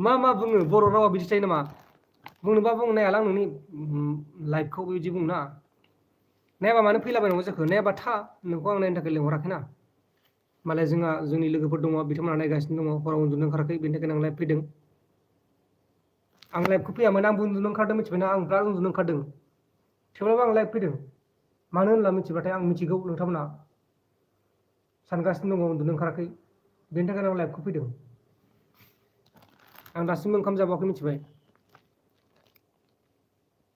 मा बुङो बर' रावा बिदि थायो नामा बुंनोबा बुं नायालां नोंनि लाइभखौ बिदि बुंना नायाबा मानो फैलाबायनांगौ जाखो नायाबा था नोंखौ आं नायनो थाखाय लिंहराखैना मालाय जोंनि लोगोफोर दङ बिथांमोना नायगासिनो दङ हराव उन्दुनो ओंखाराखै बेनि थाखायनो आं लाइभ फैदों आं लाइभखौ फैयामोन आंबो उन्दुनो ओंखारदों मिथिबायना आं बिराद उन्दुनो ओंखारदों थेवब्लाबो आं लाइभ फैदों मानो होनब्ला मिथिबाथाय आं मिथिगौ नोंथांमोना सानगासिनो दङ उन्दुनो ओंखाराखै बेनि थाखायनो आं लाइभखौ फैदों आं दासिमबो ओंखाम जाबावाखै मिथिबाय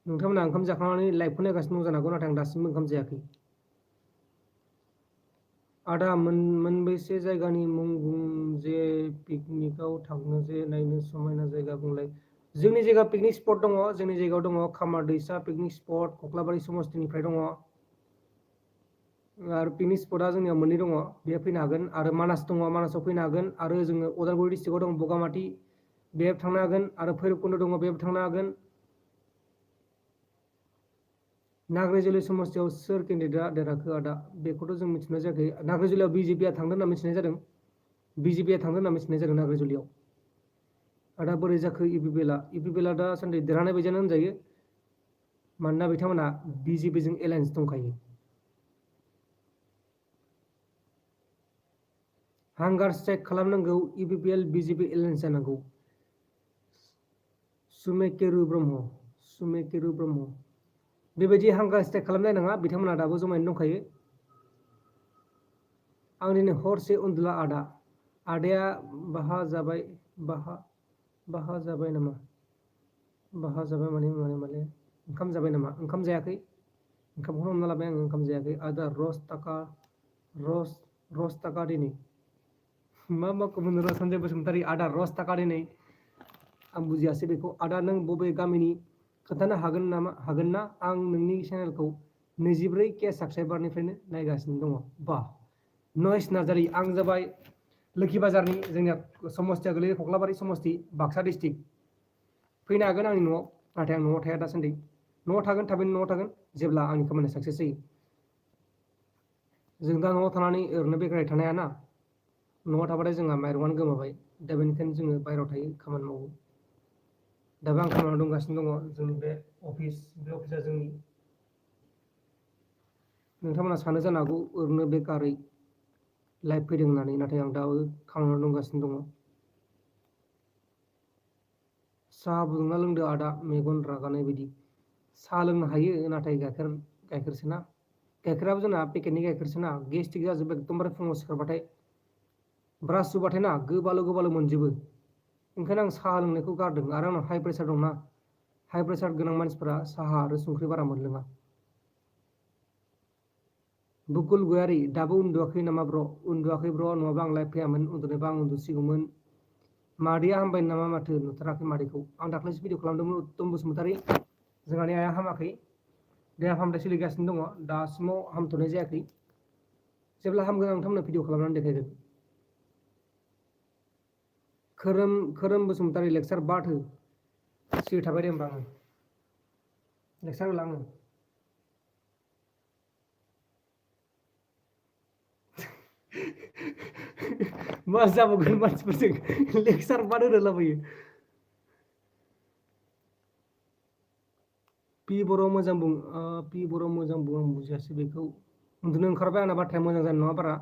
नोंथांमोना ओंखाम जाखांनानै लाइभखौ नायगासिनो दं जानांगौ नाथाय आं दासिमबो ओंखाम जायाखै आदा मोनबेसे जायगानि मुं बुं जे पिकनिकआव थांनो जे नायनो समायना जायगा बुंलाय जोंनि जायगा पिकनिक स्पट दङ जोंनि जायगायाव दङ खामार दैसा पिकनिक स्पट कक्लाबारि समस्तिनिफ्राय दङ आरो पिकनिक स्पटआ जोंनियाव मोननै दङ बेयाव फैनो हागोन आरो मानास दङ मानासाव फैनो हागोन आरो जोङो उदालगुरि डिस्ट्रिक्टआव दं बगामाथि बेयाव थांनो हागोन आरो भैरबकुन्द दङ बेयाव थांनो हागोन नाग्रिजुलि समस्तियाव सोर केन्डिडेटआ देरहाखो आदा बेखौथ' जों मिथिनाय जायाखै नाग्रिजुलियाव बिजेपिआ थांदों होनना मिथिनाय जादों बिजेपिआ थांदों होनना मिथिनाय जादों नाग्रिजुलियाव आदा बोरै जाखो इउपिपिएलआ दासान्दि देरहानाय बायदियानो होनजायो मानोना बिथांमोना बिजेपिजों एलायन्स दंखायो हांगार स्ट्राइक खालामनांगौ इउपिपिएल बिजेपि एलायन्स जानांगौ सुमेकेरु ब्रह्म बेबायदि हांगार स्ट्राइक खालामनाय नङा बिथांमोना दाबो जमायैनो दंखायो आं दिनै हरसे उन्दुला आदाया बाहा जाबाय नामा बाहा जाबाय माने ओंखाम जाबाय नामा ओंखाम जायाखै ओंखामखौनो हमना लाबाय आं ओंखाम जायाखै आदा रस थाखा दिनै मा कमेन्ट हरो सन्जय बसुमतारी आदा रस थाखा दिनै आं बुजियासै बेखौ आदा नों बबे गामिनि खोन्थानो हागोन ना आं नोंनि चेनेलखौ 24K साबस्क्राइबारनिफ्रायनो नायगासिनो दङ बा नयस नार्जारि आं जाबाय लोखि बाजारनि जोंनिया समस्तिया गोलैयो कक्लाबारि समस्ति बाक्सा डिस्ट्रिक्ट फैनो हागोन आंनि न'आव नाथाय आं न'आव थाया दासान्दि न'आव थागोन थाबैनो न'आव थागोन जेब्ला आंनि खामानिया साक्सेस जायो जों दा न'आव थानानै ओरैनो बेकारै थानो हायाना न'आव थाबाथाय जोंहा माइरंआनो गोमाबाय दा बेनिखायनो जोङो बायहेरायाव थायो खामानि मावो दाबो आं खामानियाव दंगासिनो दङ जोंनि बे अफिसा जोंनि नोंथांमोना सानो जानो हागौ ओरैनो बेकारै लाइभ फैदों होननानै नाथाय आं दाबो खामानियाव दंगासिनो दङ साहा फुदुंना लोंदो आदा मेगन रागानाय बायदि साहा लोंनो हायो नाथाय गाइखेरसोना गाइखेराबो जोंना पेकेटनि गाइखेरसोना गेस्ट्रिक जाजोबो एकदमबारे फुङाव सिखारबाथाय ब्रास सुबाथाय ना गोबाल' मोनजोबो ओंखायनो आं साहा लोंनायखौ गारदों आरो आंनाव हाइ प्रेसार दंना हाइ प्रेसार गोनां मानसिफोरा साहा आरो संख्रि बारा मोनलोङा बुकुल गयारि दाबो उन्दुवाखै नामा ब्र उन्दुवाखै ब्र नङाबा आं लाइभ फैयामोन उन्दुनोबा आं उन्दुसिगौमोन मादैया हामबाय नामा माथो नुथाराखै मादैखौ आं दाख्लैसो भिडिअ खालामदोंमोन उत्तम बसुमतारी जोंहानि आइया हामाखै देहा फाहामथाय सोलिगासिनो दङ दासिमाव हामथ'नाय जायाखै जेब्ला हामगोन आं नोंथांमोननो भिडिअ खालामनानै देखायगोन खोरोम बसुमतारी लेक्सार बाद हो सिरि थाबाय दे होमबा आङो लेक्सार होला आङो मा जाबावगोन मानसिफोरजों लेक्सार मा होनलाबायो पि बर' मोजां बुं पि बर' मोजां बुं आं बुजियासै बेखौ उन्दुनो ओंखारबाय आंना बाथ्राया मोजां जानाय नङा बारा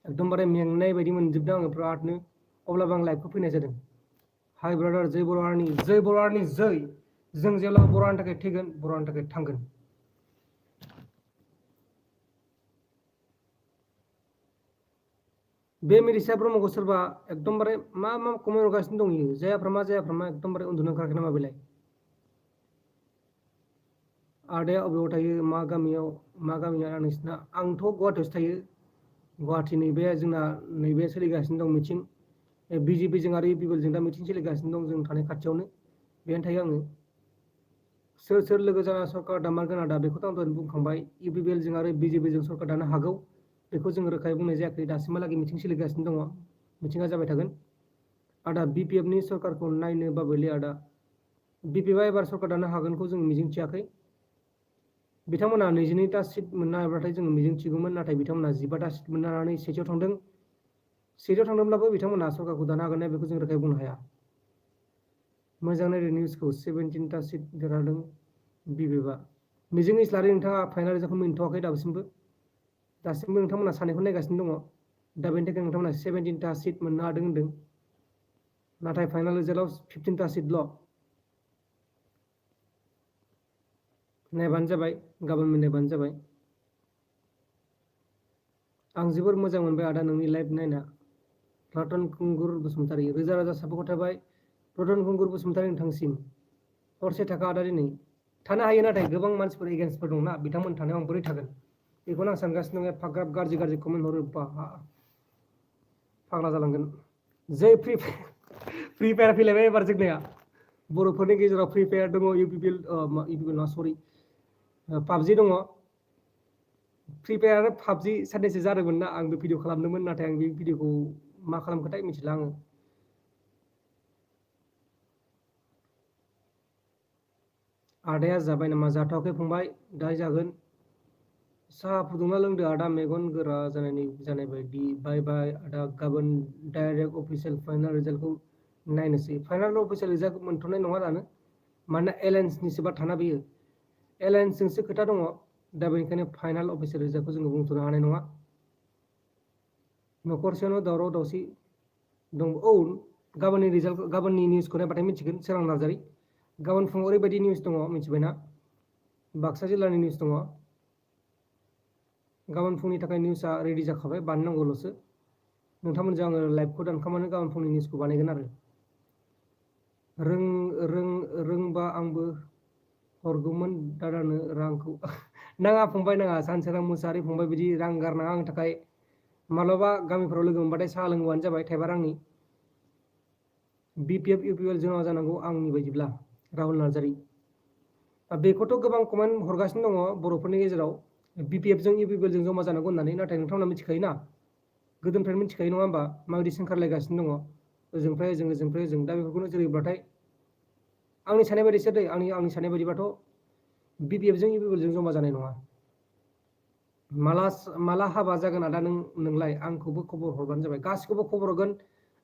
एकदमबारे मेंनाय बायदि मोनजोबदों आङो बिरादनो अब्लाबो आं लाइभखौ फैनाय जादों हाय ब्रादार जय बर' हारिनि जय जों जेब्ला बर' हारिनि थाखाय थैगोन बर' हारिनि थाखाय थांगोन बे मेरिसा ब्रह्मखौ सोरबा एकदमबारे मा कमेन्ट हरगासिनो दं इयो जायाफ्रामा एकदमबारे उन्दुनो ओंखाराखै नामा बेलाय आदाया अबेयाव थायो मा गामिया नोंसिना आंथ' गुवाहाटियावसो थायो गुवाहाटि नैबे जोंना नैबे सोलिगासिनो दं मिथिं बिजेपिजों आरो इउपिपिएलजों दा मिथिं सोलिगासिनो दं जों थानाय खाथियावनो बेहायनो थायो आङो सोर लोगो जाना सरकार दामारगोन आदा बेखौथ' आं दहायनो बुंखांबाय इउपिपिएलजों आरो बिजेपिजों सरकार दानो हागौ बेखौ जों रोखायै बुंनाय जायाखै दासिमहालागै मिथिं सोलिगासिनो दङ मिथिङा जाबाय थागोन आदा बिपिएफनि सरकारखौ नायनो बाबायलै आदा बिपिएफआ एबार सरकार दानो हागोनखौ जों मिजिंथियाखै बिथांमोना 22टा सिट मोननो हायोब्लाथाय जों मिजिंथिगौमोन नाथाय बिथांमोना 15टा सिट मोननो हानानै सेथियाव थांदोंब्लाबो बिथांमोना सरकारखौ दानो हागोन ना बेखौ जों रोखायै बुंनो हाया मोजां नायदो निउसखौ 17टा सिट देरहादों बिपिएफआ मिजिं इस्लारि नोंथाङा फाइनाल रिजाल्टखौ मोनथ'वाखै दासिमबो नोंथांमोना सानैखौ नायगासिनो दङ दा बेनि थाखाय नोंथांमोना 17टा सिट मोननो हादों होनदों नाथाय फाइनाल रिजाल्टआव 15टा सिटल' नायबानो जाबाय गाबोन नायबानो जाबाय आं जोबोर मोजां मोनबाय आदा नोंनि लाइभ नायना रतन खुंगुर बसुमतारी रोजा रोजा साबायखर थाबाय रतन खुंगुर बसुमतारी नोंथांसिम हरसे थाखा आदा दिनै थानो हायो नाथाय गोबां मानसिफोर एगेन्स्टफोर दंना बिथांमोन थानायाव आं बोरै थागोन बेखौनो आं सानगासिनो दं एफाग्राब गाज्रि कमेन्ट हरो फाग्ला जालांगोन जै फ्रि फायार फैलायबाय एबार जोंनिया बर'फोरनि गेजेराव फ्रि फायार दङ इउपिपिएल नङा सरि पाबजि दङ फ्रि फायार आरो पाबजि साननैसो जादोंमोन ना आंबो भिडिअ खालामदोंमोन नाथाय आं बे भिडिअखौ मा खालामखोथाय मिथिला आङो आदाया जाबाय नामा जाथ'वाखै फंबाय दाहाय जागोन साहा फुदुंना लोंदो आदा मेगन गोरा जानाय बायदि बाय बाय आदा गाबोन डाइरेक्ट अफिसियेल फाइनाल रिजाल्टखौ नायनोसै फाइनाल अफिसियेल रिजाल्ट मोनथ'नाय नङा दानो मानोना एलायन्सनिसो बाथ्राना बेयो एलायन्सजोंसो खोथा दङ दा बेनिखायनो फाइनाल अफिसियेल रिजाल्टखौ जोङो बुंथ'नो हानाय नङा न'खरसेयावनो दावराव दावसि दं गाबोननि निउसखौ नायबाथाय मिथिगोन सोरां नार्जारि गाबोन फुङाव ओरैबायदि निउस दङ मिथिबायना बाक्सा जिल्लानि निउस दङ गाबोन फुंनि थाखाय निउसआ रेडि जाखाबाय बानायनांगौल'सो नोंथांमोनजों आङो लाइभखौ दानखांनानै गाबोन फुंनि निउसखौ बानायगोन आरो रोंबा आंबो हरगौमोन दादानो रांखौ नाङा फंबाय नाङा सानसोरां मुसाहारि फंबाय बिदि रां गारनाङा आंनि थाखाय माब्लाबा गामिफोराव लोगो मोनबाथाय साहा लोंबानो जाबाय थाइबा रांनि बिपिएफ इउपिएल जमा जानांगौ आंनि बायदिब्ला राहुल नार्जारि बेखौथ' गोबां कमेन्ट हरगासिनो दङ बर'फोरनि गेजेराव बिपिएफजों इउपिपिएलजों जमा जानांगौ होननानै नाथाय नोंथांमोना मिथिखायोना गोदोनिफ्रायनो मिथिखायो नङा होमबा माबायदि सोंखारलायगासिनो दङ ओजोंनिफ्राय ओजों दा बेफोरखौनो जेरैब्लाथाय आंनि साननाय बायदिसो दै आंनि साननाय बायदिबाथ' बिपिएफजों इउपिपिएलजों जमा जानाय नङा माला हाबा जागोन आदा नोंलाय आंखौबो खबर हरबानो जाबाय गासिखौबो खबर हरगोन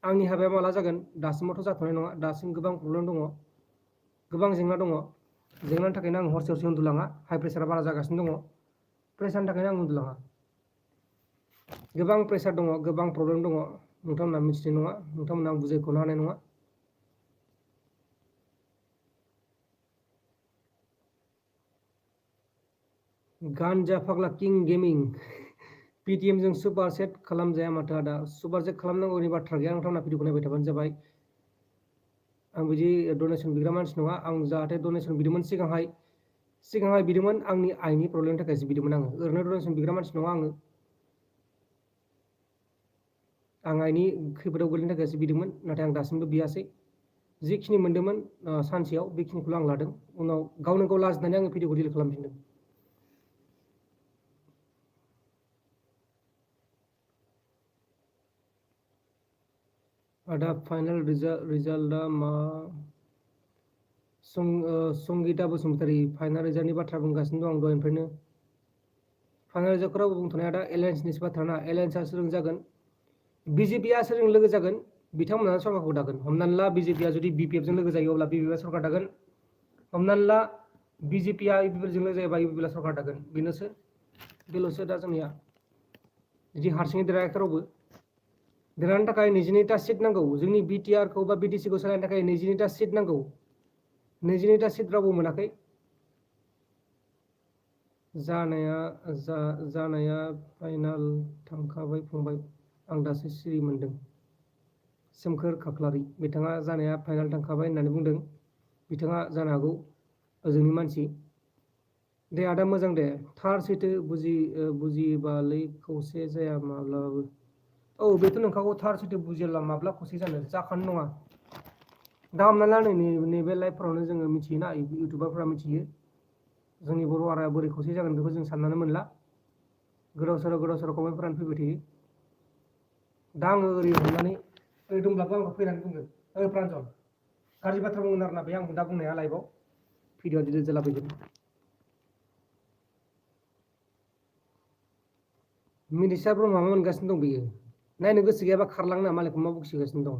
आंनि हाबाया माला जागोन दासिमावथ' जाथ'नाय नङा दासिम गोबां प्रब्लेम दङ गोबां जेंना दङ जेंनानि थाखायनो आं हरसे उन्दुलाङा हाइ प्रेसारा बारा जागासिनो दङ प्रेसारनि थाखायनो आं उन्दुलाङा गोबां प्रेसार दङ गोबां प्रब्लेम दङ नोंथांमोना मिथिनाय नङा नोंथांमोना आं बुजायख'नो हानाय नङा गानजा फाग्ला किं गेमिं पेटिएमजों सुपार सेट खालामजाया माथो आदा सुपार सेट खालामनांगौनि बाथ्रा गैया नोंथांमोना भिडिअखौ नायबाय थाबानो जाबाय आं बिदि डनेसन बिग्रा मानसि नङा आं जाहाथे डनेसन बिदोंमोन सिगांहाय बिदोंमोन आंनि आइनि प्रब्लेमनि थाखायसो बिदोंमोन आङो ओरैनो डनेसन बिग्रा मानसि नङा आं आइनि खैफोदाव गोलैनो थाखायसो बिदोंमोन नाथाय आं दासिमबो बियासै जिखिनि मोन्दोंमोन सानसेयाव बेखिनिखौल' आं लादों उनाव गावनो गाव लाजिनानै आङो भिडिअखौ डिलिट खालामफिनदों आदा फाइनाल रिजाल्टआ मा संगिता बसुमतारी फाइनाल रिजाल्टनि बाथ्रा बुंगासिनो दं आं दहायनिफ्रायनो फाइनाल रिजाल्टफोराव बुंथ'नाया दा एलायन्सनि बाथ्रा ना एलायन्सआ सोरजों जागोन बिजेपिआ सोरजों लोगो जागोन बिथांमोना सरकारखौ दागोन हमनानै ला बिजेपिआ जुदि बिपिएफजों लोगो जायो अब्ला बिपिएफआ सरकार दागोन हमनानै ला बिजेपिआ इउपिपिएलजों लोगो जायोबा इउपिपिएलआ सरकार दागोन बेल'सो दा जोंनिया जुदि हारसिङै देरहायाखै रावबो देरहानो थाखाय 22टा सिट नांगौ जोंनि बिटिआरखौ बा बिटिसिखौ सालायनो थाखाय 22टा सिट नांगौ 22टा सिट रावबो मोनाखै जानाया फाइनाल थांखाबाय फंबाय आं दासो सिरि मोनदों सोमखोर खाख्लारि बिथाङा जानाया फाइनाल थांखाबाय होननानै बुंदों बिथाङा जानो हागौ जोंनि मानसि दे आदा मोजां दे थार सैथो बुजिबालै खौसे जाया माब्लाबाबो औ बेथ' नंखागौ थार सैथो बुजियाब्ला माब्ला खौसे जानो जाखानो नङा दा हमना ला नैबे लाइभफोरावनो जोङो मिथियोना इउटुबारफोरा मिथियो जोंनि बर' हारिया बोरै खौसे जागोन बेखौ जों साननानै मोनला गोदाव सोराव कमेन्टफोरानो फैबाय थायो दा आङो ओरै हमनानै ओरै दंब्लाबो आंखौ फैनानै बुंगोन प्रान्जल गाज्रि बाथ्रा बुंगोन आरोना बे आं दा बुंनाया लाइभआव भिडिअ गिदिर जालाबायगोन मिनिसा ब्रह्मआ मा मोनगासिनो दं बेयो नायनो गोसो गैयाबा खारलांना मालायखौ मा बखिगासिनो दं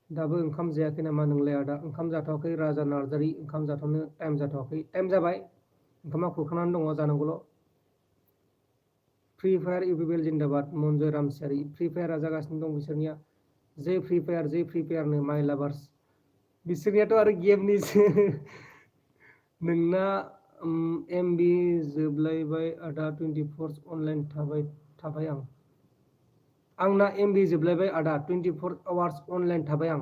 दाबो ओंखाम जायाखै नामा नोंलाय आदा ओंखाम जाथ'वाखै राजा नार्जारि ओंखाम जाथ'नो टाइम जाथ'वाखै टाइम जाबाय ओंखामा खुरखानानै दङ जानांगौल' फ्रि फायार इउपिपिएल जिन्दाबाद मनजय रामसियारि फ्रि फायारा जागासिनो दं बिसोरनिया जे फ्रि फायारनो माइ लाभार्स बिसोरनियाथ' आरो गेमनिसो नोंना एमबि जोबलायबाय आदा 24 अनलाइन थाबाय आंना एमबि जोबलायबाय आदा 24 आवार्स अनलाइन थाबाय आं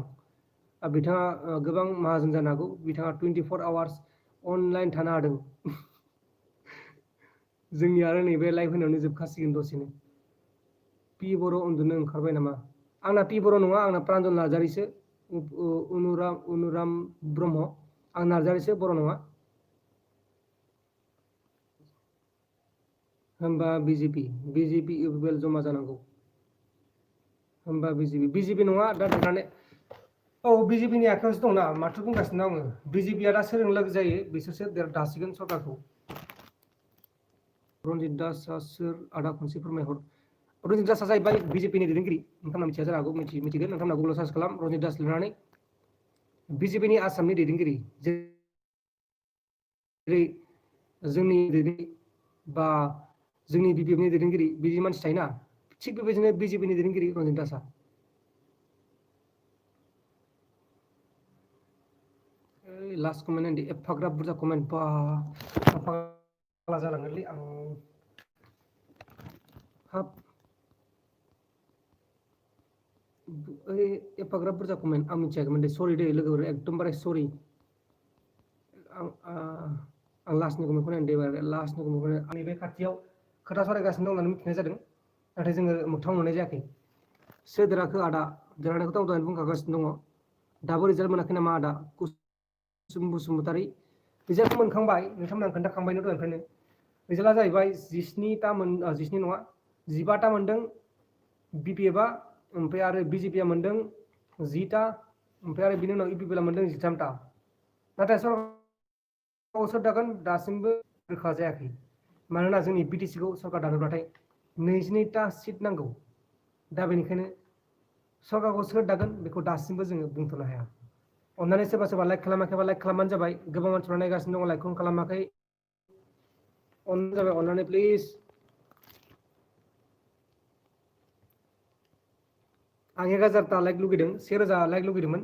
बिथाङा गोबां माहाजोन जानो हागौ बिथाङा 24 आवार्स अनलाइन थानो हादों जोंनि आरो नैबे लाइभ होनायावनो जोबखासिगोन दसेनो पि बर' उन्दुनो ओंखारबाय नामा आंना पि बर' नङा आंना प्रान्जल नार्जारिसो अनुराम ब्रह्म आं नार्जारिसो बर' नङा होमबा बिजेपि इउपिपिएल जमा जानांगौ होमबा बिजेपि नङा दा देरनानै औ बिजेपिनि आखायावसो दंना माथो बुंगासिनो आङो बिजेपिआ दा सोरजों लोगो जायो बिसोरसो दासिगोन सरकारखौ रन्जित दासआ सोर आदा खनसे फोरमायहर रन्जित दासआ जाहैबाय बिजेपिनि दैदेनगिरि नोंथांमोना मिथिया जानो हागौ मिथिगोन नोंथांमोना गुगोलाव सार्च खालाम रन्जित दास लिरनानै बिजेपिनि आसामनि दैदेनगिरि जेरै जोंनि दैदेनगिरि बा जोंनि बिपिएफनि दैदेनगिरि बिदि मानसि थायोना थिग बेबायदिनो बिजेपिनि दैदेनगिरि रन्जित दासआ लास्ट कमेन्ट नायदो एफाग्राब बुरजा कमेन्ट बा जालांगोनलै आं हाब एफाग्राब बुरजा कमेन्ट आं मिथियाखैमोन दे सरि दे लोगोफोर एकदमबारे सरि आं लास्टनि कमेन्टखौ नायनो दे लास्टनि कमेन्टखौ आंनि बे खाथियाव खोथा सावरायगासिनो दं होननानै मिथिनाय जादों नाथाय जोङो मोगथाङाव नुनाय जायाखै सोर देरहाखो आदा देरहानायखौथ' आं दहायनो बुंखागासिनो दङ दाबो रिजाल्ट मोनाखै नामा आदा कुसुम बसुमतारि रिजाल्टखौ मोनखांबाय नोंथांमोना खोन्थाखांबायनो दहायनिफ्रायनो रिजाल्टआ जाहैबाय 17 नङा 15टा मोनदों बिपिएफआ ओमफ्राय आरो बिजेपिआ मोनदों 10टा ओमफ्राय आरो बिनि उनाव इउपिपिएलआ मोनदों 13टा नाथाय सरकारखौ सोर दागोन दासिमबो रोखा जायाखै मानोना जोंनि बिटिसिखौ सरकार दानोब्लाथाय 22टा सिट नांगौ दा बेनिखायनो सरकारखौ सोर दागोन बेखौ दासिमबो जोङो बुंथ'नो हाया अन्नानै सोरबा लाइक खालामाखैबा लाइक खालामबानो जाबाय गोबां मानसिफ्रा नायगासिनो दङ लाइकखौनो खालामाखै अन्नानै प्लिज आं 1000टा लाइक लुगैदों 1000 लाइक लुगैदोंमोन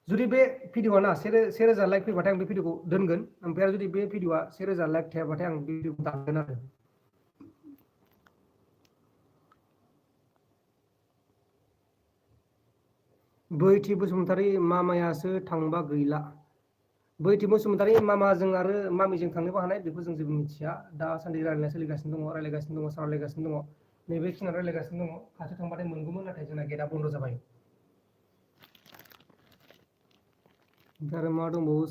जुदि बे भिडिअआ ना 1000 लाइक फैबाथाय आं बे भिडिअखौ दोनगोन ओमफ्राय जुदि बे भिडिअआ 1000 लाइक थायाबाथाय आं बे भिडिअखौ दानगोन आरो बैथि बसुमतारि मामायासो थांबा गैला बैथि बसुमतारि मामाजों आरो मामिजों थांनोबो हानाय बेखौ जों जेबो मिथिया दासान्दि रायलायगासिनो दङ सावरायगासिनो दङ नैबे खिनियाव रायलायगासिनो दङ खाथियाव थांबाथाय मोनगौमोन नाथाय जोंना गेटआ बन्द जाबाय आरो मा दंबावो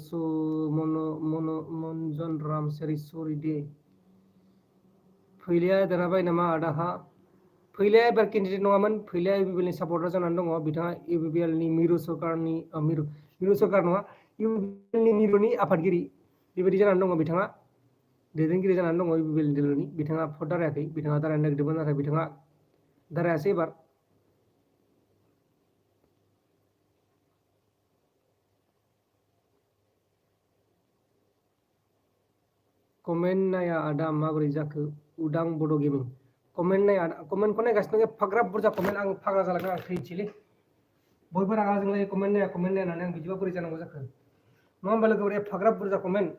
मनजन रामसियारि सरि दे फैलाया देरहाबाय नामा आदाहा फैलाया एबार केन्डिडेट नङामोन फैलाया इउपिपिएलनि सापर्टार जानानै दङ बिथाङा इउपिपिएलनि मिरु सरकारनि मिरु सरकार नङा इउपिपिएलनि मिरुनि आफादगिरि बेबायदि जानानै दङ बिथाङा दैदेनगिरि जानानै दङ इउपिपिएल दोलोनि बिथाङा भट दारायाखै बिथाङा दारायनो नागिरदोंमोन नाथाय बिथाङा दारायासै एबार कमेन्ट नाया आदा माबोरै जाखो उदां बड' गेमिं कमेन्ट नाया कमेन्टखौ नायगासिनो दं एफाग्राब बुरजा कमेन्ट आं फाग्ला जालांगोन आं थैनोसैलै बयबो रागा जोंलायो कमेन्ट नाया होननानै आं बिदिबा बोरै जानांगौ जाखो नङा होमबा लोगोफोर एफाग्राब बुरजा कमेन्ट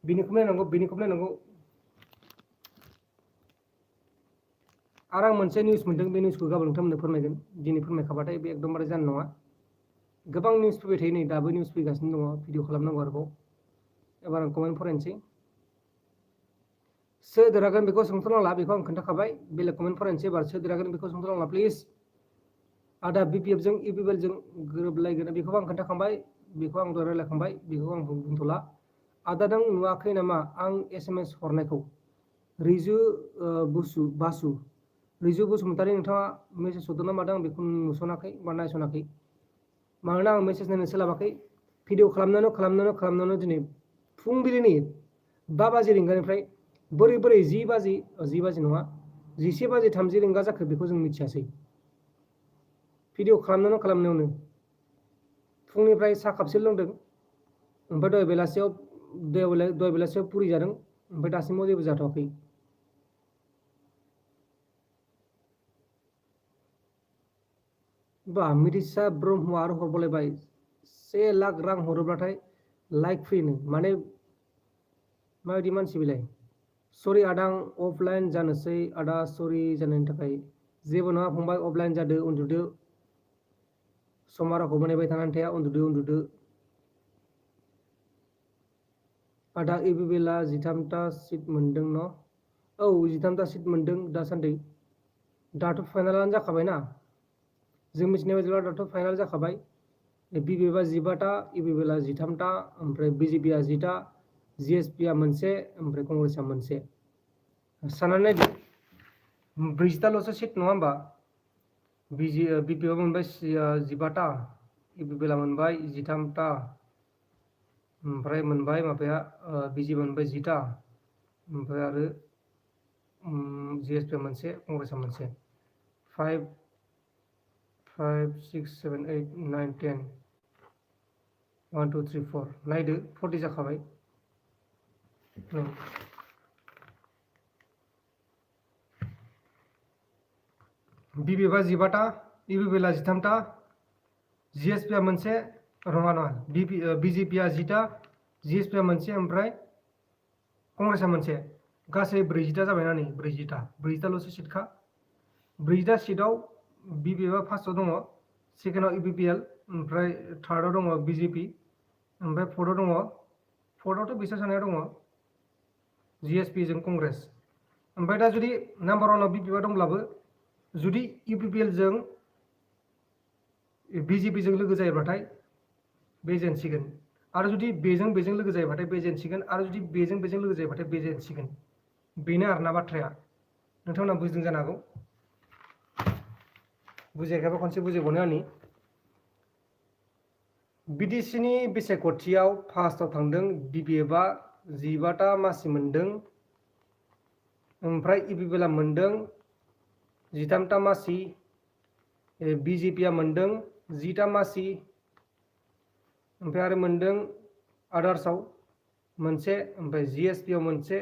बिनिखौ नायनांगौ बिनिखौ नायनांगौ आरो आं मोनसे निउस मोनदों बे निउसखौ गाबोन नोंथांमोननो फोरमायगोन दिनै फोरमायखाबाथाय बे एकदमबारे जानाय नङा गोबां निउस फैबाय थायो नै दाबो निउस फैगासिनो दङ भिडिअ खालामनांगौ आरोबाव एबार आं कमेन्ट फरायनोसै सोर देरहागोन बेखौ सोंथ'नांला बेखौ आं खोन्थाखाबाय बेलेग कमेन्ट फरायनोसै एबार सोर देरहागोन बेखौ सोंथ'नांला प्लिज आदा बिपिएफ जों इउपिपिएल जों गोरोबलायगोन बेखौ आं खोन्थाखांबाय बेखौ आं दहाय रायलायखांबाय बेखौ आं बुंथ'ला आदा नों नुवाखै नामा आं SMS हरनायखौ रिजु बासु रिजु बसुमतारी नोंथाङा मेसेज हरदोंना मादों आं बेखौ नुसनाखै बा नायसनाखै मानोना आं मेसेज नायनो सोलाबाखै भिडिअ खालामनानै दिनै फुंबिलिनि 5 बाजि रिंगानिफ्राय बोरै 10 बाजि नङा 11 बाजि 30 रिंगा जाखो बेखौ जों मिथियासै भिडिअ खालामनायावनो फुंनिफ्राय साहा कापसे लोंदों ओमफ्राय दहाय बेलासियाव पुरि जादों ओमफ्राय दासिमाव जेबो जाथ'वाखै बा मिथिसा ब्रह्म आरो हरबालायबाय 1 लाख रां हरोब्लाथाय लाइक फ्रिनो माने माबायदि मानसि बिलाय सरि आदा आं अफलाइन जानोसै आदा सरि जानायनि थाखाय जेबो नङा फंबाय अफलाइन जादो उन्दुदो समाराखौ बानायबाय थानानै थाया उन्दुदो आदा इउपिपिएलआ 13टा सिट मोनदों न' औ 13टा सिट मोनदों दासान्दि दाथ' फाइनालानो जाखाबायना जों मिथिनाय बायदिब्ला दाथ' फाइनाल जाखाबाय बिपिएफआ 15टा इउपिपिएलआ 13टा ओमफ्राय बिजेपिआ 10टा जिएसपिआ मोनसे ओमफ्राय कंग्रेसआ मोनसे साननानै नायदो 40टाल'सो सिट नङा होमबा बिपिएफआ मोनबाय 15टा इउपिपिएलआ मोनबाय 13टा ओमफ्राय मोनबाय माबाया बिजेपि मोनबाय 10टा ओमफ्राय आरो जिएसपिआ मोनसे कंग्रेसआ मोनसे 5 6 7 8 9 10 1 2 3 4 नायदो 40 जाखाबाय बिपिएफआ 15टा इउपिपिएलआ 13टा जिएसपिआ मोनसे नङा बिजेपिआ 10टा जिएसपिआ मोनसे ओमफ्राय कंग्रेसआ मोनसे गासै 40टा जाबायना नै 40टाल'सो सिटखा 40टा सिटआव बिपिएफआ फार्स्टआव दङ सेकेन्डआव इउपिपिएल ओमफ्राय थार्डआव दङ बिजेपि ओमफ्राय फर्थआवथ' बिसोर सानैया दङ जिएसपि जों कंग्रेस ओमफ्राय दा जुदि नाम्बार 1आव बिपिएफआ दंब्लाबो जुदि इउपिपिएल जों बिजेपि जों लोगो जायोब्लाथाय बे जेनसिगोन आरो जुदि बेजों लोगो जायोबाथाय बे जेनसिगोन आरो जुदि बेजों लोगो जायोबाथाय बे जेनसिगोन बेनो आरोना बाथ्राया नोंथांमोना बुजिदों जानो हागौ बुजियाखैबा खनसे बुजिबावनो आंनि बिटिसिनि बिसायख'थियाव फार्स्टआव थांदों बिपिएफआ 15टा मासि मोनदों ओमफ्राय इउपिपिएलआ मोनदों 13टा मासि बिजेपिआ मोनदों 10टा मासि ओमफ्राय आरो मोनदों आदार्सआव मोनसे ओमफ्राय जिएसपिआव मोनसे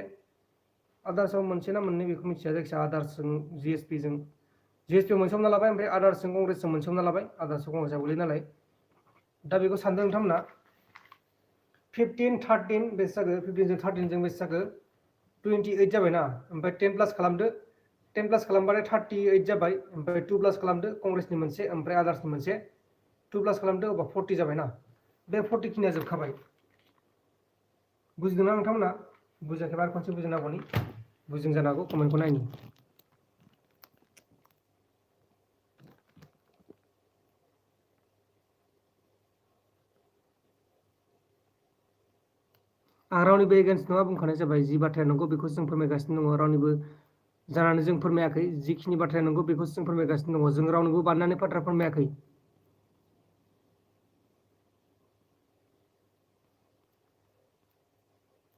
आदार्सआव मोनसे ना मोननै बेखौ मिथिया जायखिजाया आदार्सजों जिएसपिआव मोनसे हमना लाबाय ओमफ्राय आदार्सजों कंग्रेसजों मोनसे हमना लाबाय आदार्सआव कंग्रेसआ गोलैयो नालाय दा बेखौ सानदों नोंथांमोना 15 13 बेसे जागो 15 जों 13 जों बेसे जागो 28 जाबायना ओमफ्राय 10 प्लास खालामदो 10 प्लास खालामबाथाय 38 जाबाय ओमफ्राय 2 प्लास खालामदो कंग्रेसनि मोनसे ओमफ्राय आदार्सनि मोनसे 2 प्लास खालामदो अबा 40 जाबायना बे 40 खिनिया जोबखाबाय बुजिदोंना नोंथांमोना बुजियाखैबा आरो खनसे बुजिनांगौनि बुजिदों जानो हागौ कमेन्टखौ नायनि आं रावनिबो एगेन्स्ट नङा बुंखानाय जाबाय जि बाथ्राया नंगौ बेखौ जों फोरमायगासिनो दङ रावनिबो जानानै जों फोरमायाखै जिखिनि बाथ्राया नंगौ बेखौ जों फोरमायगासिनो दङ जों रावनिबो बानायनानै बाथ्रा फोरमायाखै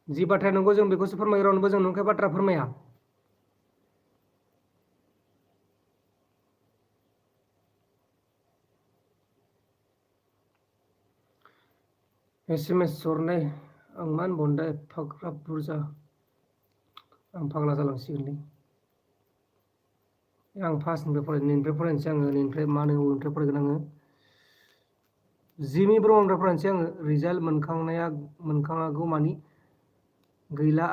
जि बाथ्राया नंगौ जों बेखौसो फोरमायो रावनोबो जों नंखाय बाथ्रा फोरमाया SMS हरनाय आं मा होनबावनो दा एफाग्राब बुरजा आं फाग्ला जालांसिगोनलै आं फार्स्टनिफ्राय फरायनोसै आङो नैनिफ्राय मा होनो बबेनिफ्राय फरायगोन आङो जिमि ब्रह्मनिफ्राय फरायनोसै आङो रिजाल्ट मोनखाङागौ मानि गैला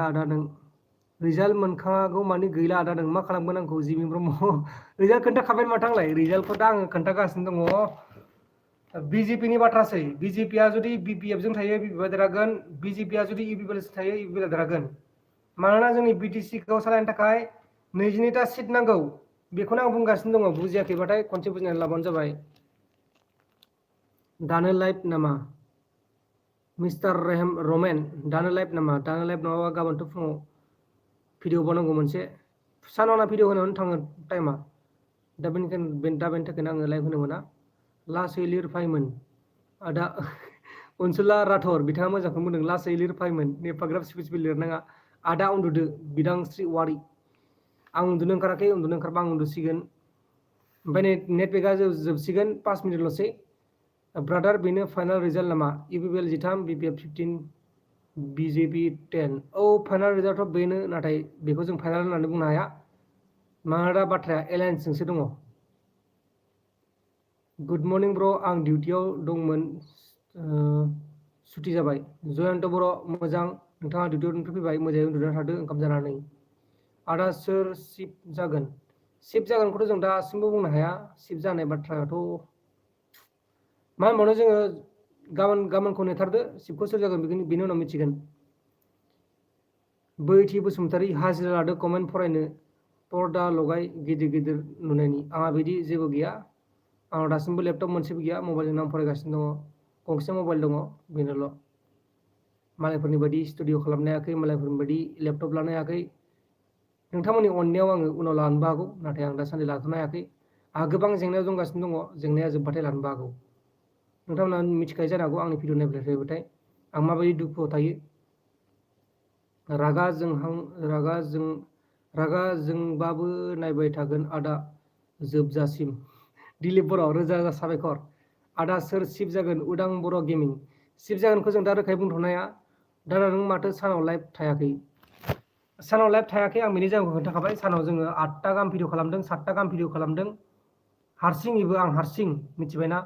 आदा नों रिजाल्ट मोनखाङागौ मानि गैला आदा नों मा खालामगोन आंखौ जिमि ब्रह्म रिजाल्ट खोन्थाखाबाय माथो आंलाय रिजाल्टखौ दा आङो खोन्थागासिनो दङ BJP नि बाथ्रासै BJP आ जुदि BPF जों थायो BPF देरहागोन BJP आ जुदि UPPL थायो UPPL देरहागोन मानोना जोंनि BTC खौ सालायनो थाखाय 22टा सिट नांगौ बेखौनो आं बुंगासिनो दङ बुजियाखैबाथाय खनसे बुजिनानै लाबानो जाबाय दानो लाइभ नामा मिस्टार रमेन दानो लाइभ नामा दानो लाइभ नङाबा गाबोनथ' फुङाव भिडिअ बानांगौ मोनसे सानावना भिडिअ होनानै थाङो टाइमा दा बेनि थाखायनो आङो लाइभ होनो मोना लासै लिरफायमोन आदा अनसुला राठर बिथाङा मोजांखौनो बुंदों लासै लिरफायमोन एफाग्राब स्पिड लिरनाङा आदा उन्दुदो बिदांस्रि वारि आं उन्दुनो ओंखाराखै उन्दुनो ओंखारबा आं उन्दुसिगोन ओमफ्राय नेट पेकआ जोबसिगोन 5 मिनिटल'सै ब्रादार बेनो फाइनाल रिजाल्ट नामा UPPL 13 BPF 15 BJP 10 औ फाइनाल रिजाल्टआव बेनो नाथाय बेखौ जों फाइनाल होननानै बुंनो हाया मानोना बाथ्राया एलायन्सजोंसो दङ गुड मर्निं ब्र आं डिउटियाव दंमोन सुटि जाबाय जयन्त बर मोजां नोंथाङा डिउटियाव फैबाय मोजाङै उन्दुना थादो ओंखाम जानानै आदा सोर शिफ्ट जागोनखौथ' जों दासिमबो बुंनो हाया शिफ्ट जानाय बाथ्रायाथ' मा होनबावनो जोङो गाबोनखौ नेथारदो शिफ्टखौ सोर जागोन बेनि उनाव मिथिगोन बैथि बसुमतारी हाजिरा लादो कमेन्ट फरायनो पर्दा लगाय गिदिर नुनायनि आंहा बिदि जेबो गैया आंनाव दासिमबो लेपटप मोनसेबो गैया मबाइलजों आं फरायगासिनो दङ गंसे मबाइल दङ बेनोल' मालायफोरनि बायदि स्टुडिअ खालामनो हायाखै मालायफोरनि बायदि लेपटप लानो हायाखै नोंथांमोननि अननायाव आङो उनाव लानोबो हागौ नाथाय आं दासान्दि लाथ'नो हायाखै आंहा गोबां जेंनायाव दंगासिनो दङ जेंनाया जोब्बाथाय लानोबो हागौ नोंथांमोना मिथिखायो जानो हागौ आंनि भिडिअ नायबाय थायोबाथाय आं माबायदि दुखुआव थायो रागा जोंबाबो नायबाय थागोन आदा जोबजासिम दिलीप बर' रोजा रोजा साबायखर आदा सोर शिफ्ट जागोन उदां बर' गेमिं शिफ्ट जागोनखौ जों दा रोखायै बुंथ'नो हाया दा नों माथो सानाव लाइभ थायाखै आं बेनि जाहोनखौ खोन्थाखाबाय सानाव जोङो 8टा गाहाम भिडिअ खालामदों 7टा गाहाम भिडिअ खालामदों हारसिङैबो आं हारसिं मिथिबायना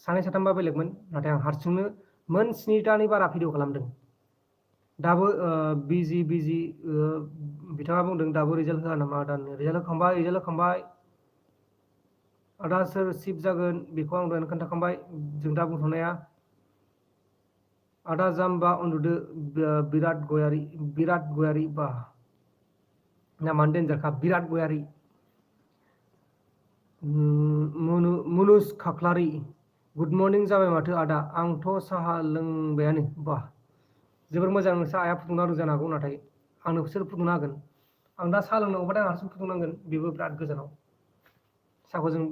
सानै साथामबा बेलेगमोन नाथाय आं हारसिंनो मोन 7टानि बारा भिडिअ खालामदों दाबो बिजि बिथाङा बुंदों दाबो रिजाल्ट होआ नामा आदानो रिजाल्ट होखांबाय आदा सोर शिफ्ट जागोन बेखौ आं दहायनो खोन्थाखांबाय जों दा बुंथ'नो हाया आदा जाम्बा उन्दुदो बिराद गयारि बा नामानो देनजारखा बिराद गयारि मुनुस खाख्लारि गुड मर्निं जाबाय माथो आदा आंथ' साहा लोंबायानो बा जोबोर मोजां नोंसा आइया फुदुंना होदों जानो हागौ नाथाय आंनो सोर फुदुंना होगोन आं दा साहा लोंनांगौबाथाय आं हारसिं फुदुंनांगोन बेबो बिराद गोजानाव साहाखौ जों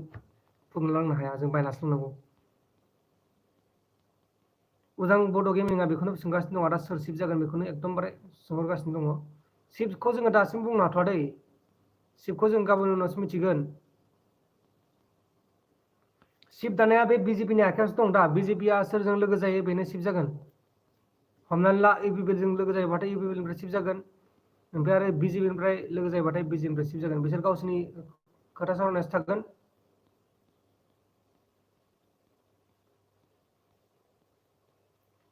फुदुंना लोंनो हाया जों बायनासो लोंनांगौ उदां बड' गेमिंआ बेखौनो सोंगासिनो दङ आदा सोर शिफ्ट जागोन बेखौनो एकदमबारे सोंहरगासिनो दङ शिफ्टखौ जोङो दासिम बुंनो हाथ'वा दै शिफ्टखौ जों गाबोन उनावसो मिथिगोन शिफ्ट दानाया बे BJP नि आखायावसो दं दा BJP आ सोरजों लोगो जायो बेनो शिफ्ट जागोन हमनानै ला UPPL जों लोगो जायोबाथाय UPPL निफ्राय शिफ्ट जागोन ओमफ्राय आरो BJP निफ्राय लोगो जायोबाथाय BJP निफ्राय शिफ्ट जागोन बिसोर गावसोरनि खोथा सावरायनासो थागोन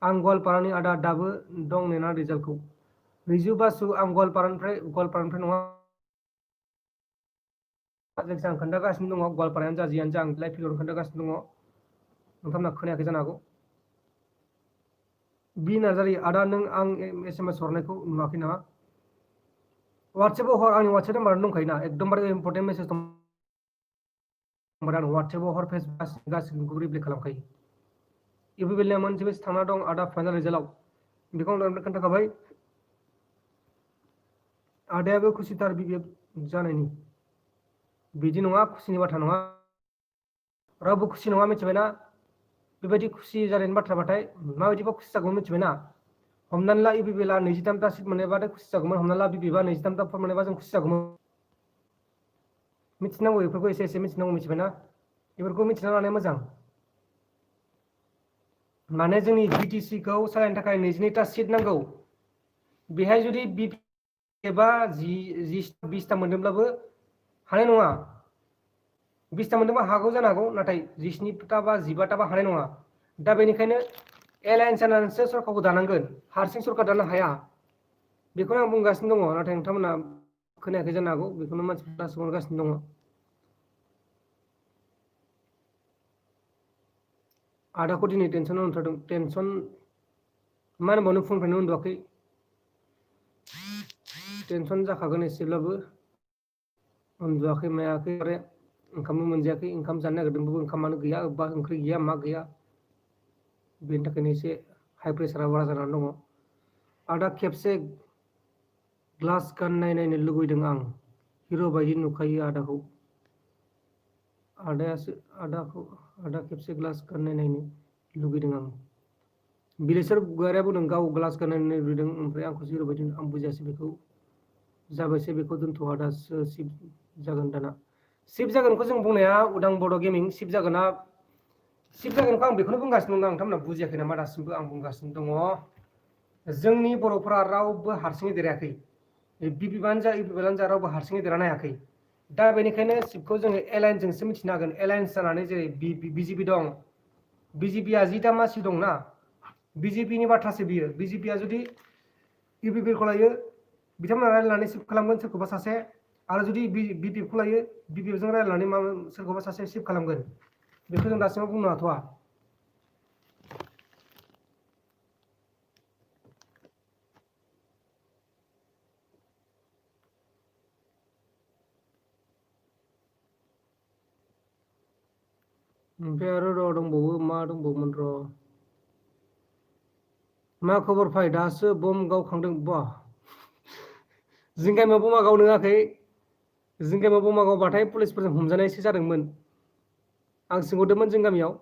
आं गवालपारानि आदा दाबो दं नेना रिजाल्टखौ रिजु बासु आं गवालपारानिफ्राय नङा जायखिया आं खोन्थागासिनो दङ गवालपारायानो जा जियानो जा आं लाइभ भिडिअ खोन्थागासिनो दङ नोंथांमोना खोनायाखै जानो हागौ बि नार्जारि आदा नों आं SMS हरनायखौ नुवाखै नामा वाट्सएपआव हर आंनि वाट्सएप नाम्बारानो दंखायोना एकदमबारे इम्पर्टेन्ट मेसेज दं आं वाट्सएपआव हर फेसबुक गासिबो रिप्लाइ खालामखायो UPPL मोनसे मेसेज थांना दं आदा फाइनाल रिजाल्टआव बेखौ आं खोन्थाखाबाय आदायाबो खुसिथार BPF जानायनि बिदि नङा खुसिनि बाथ्रा नङा रावबो खुसि नङा मिथिबायना बेबायदि खुसि जानायनि बाथ्राबाथाय माबायदिबा खुसि जागौमोन मिथिबायना हमनानै ला इउपिपिएलआ 23टा सिट मोनोबाथाय खुसि जागौमोन हमना ला बिपिएफआ 23टा भट मोनोबा जों खुसि जागौमोन मिथिनांगौ बेफोरखौ एसे मिथिनांगौ मिथिबायना बेफोरखौ मिथिना लानाया मोजां माने जोंनि बिटिसिखौ सालायनो थाखाय 22टा सिट नांगौ बेहाय जुदि बिपिएफआ 20टा मोनदोंब्लाबो हानाय नङा 20टा मोनदोंबा हागौ जानो हागौ नाथाय 17टा बा 15टा बा हानाय नङा दा बेनिखायनो एलायन्स जानानैसो सरकारखौ दानांगोन हारसिं सरकार दानो हाया बेखौनो आं बुंगासिनो दङ नाथाय नोंथांमोना खोनायाखै जानो हागौ बेखौनो मानसिफोरा सोंहरगासिनो दङ आदाखौ दिनै टेनसनाव उनथारदों टेनसन मा होनबावनो फुंनिफ्रायनो उन्दुवाखै टेनसन जाखागोन एसेब्लाबो उन्दुवाखै मायाखै आरो ओंखामबो मोनजायाखै ओंखाम जानो नागिरदोंबाबो ओंखामानो गैया बा ओंख्रि गैया मा गैया बेनि थाखायनो एसे हाइ प्रेसारा बारा जानानै दङ आदा खेबसे ग्लास गाननाय नायनो लुबैदों आं हिर' बायदि नुखायो आदाखौ आदा खेबसे ग्लास गाननाय नायनो लुबैदों आं बिलेसर गयारिया बुंदों गाव ग्लास गाननाय नायनो लुबैदों ओमफ्राय आंखौ हिर' बायदि आं बुजियासै बेखौ जाबायसै बेखौ दोनथ' आदासो सिप जागोन दाना सिप जागोनखौ जों बुंनाया उदां बड' गेमिं सिप जागोनखौ आं बेखौनो बुंगासिनो दं नोंथांमोना बुजियाखै नामा दासिमबो आं बुंगासिनो दङ जोंनि बर'फोरा रावबो हारसिङै देरहायाखै बिपिएफआनो जा इउपिपिएलआनो जा रावबो हारसिङै देरहानो हायाखै दा बेनिखायनो सिपखौ जोङो एलायन्सजोंसो मिथिनो हागोन एलायन्स जानानै जेरै बिजेपि दं बिजेपिया 10टा मासि दंना बिजेपिनि बाथ्रासो बियो बिजेपिया जुदि इउपिपिएलखौ लायो बिथांमोना रायलायनानै सिप खालामगोन सोरखौबा सासे आरो जुदि बिपिएफखौ लायो बिपिएफजों रायलायनानै सोरखौबा सासे सिप खालामगोन बेखौ जों दासिमबो बुंनो हाथ'वा ओमफ्राय आरो दंबावो मा दंबावोमोन मा खबर फाय दासो बम गावखांदों बा जों गामियाव बमा गावनो होआखै जों गामियाव बमा गावबाथाय पुलिसफोरजों हमजानायसो जादोंमोन आं सोंहरदोंमोन जों गामियाव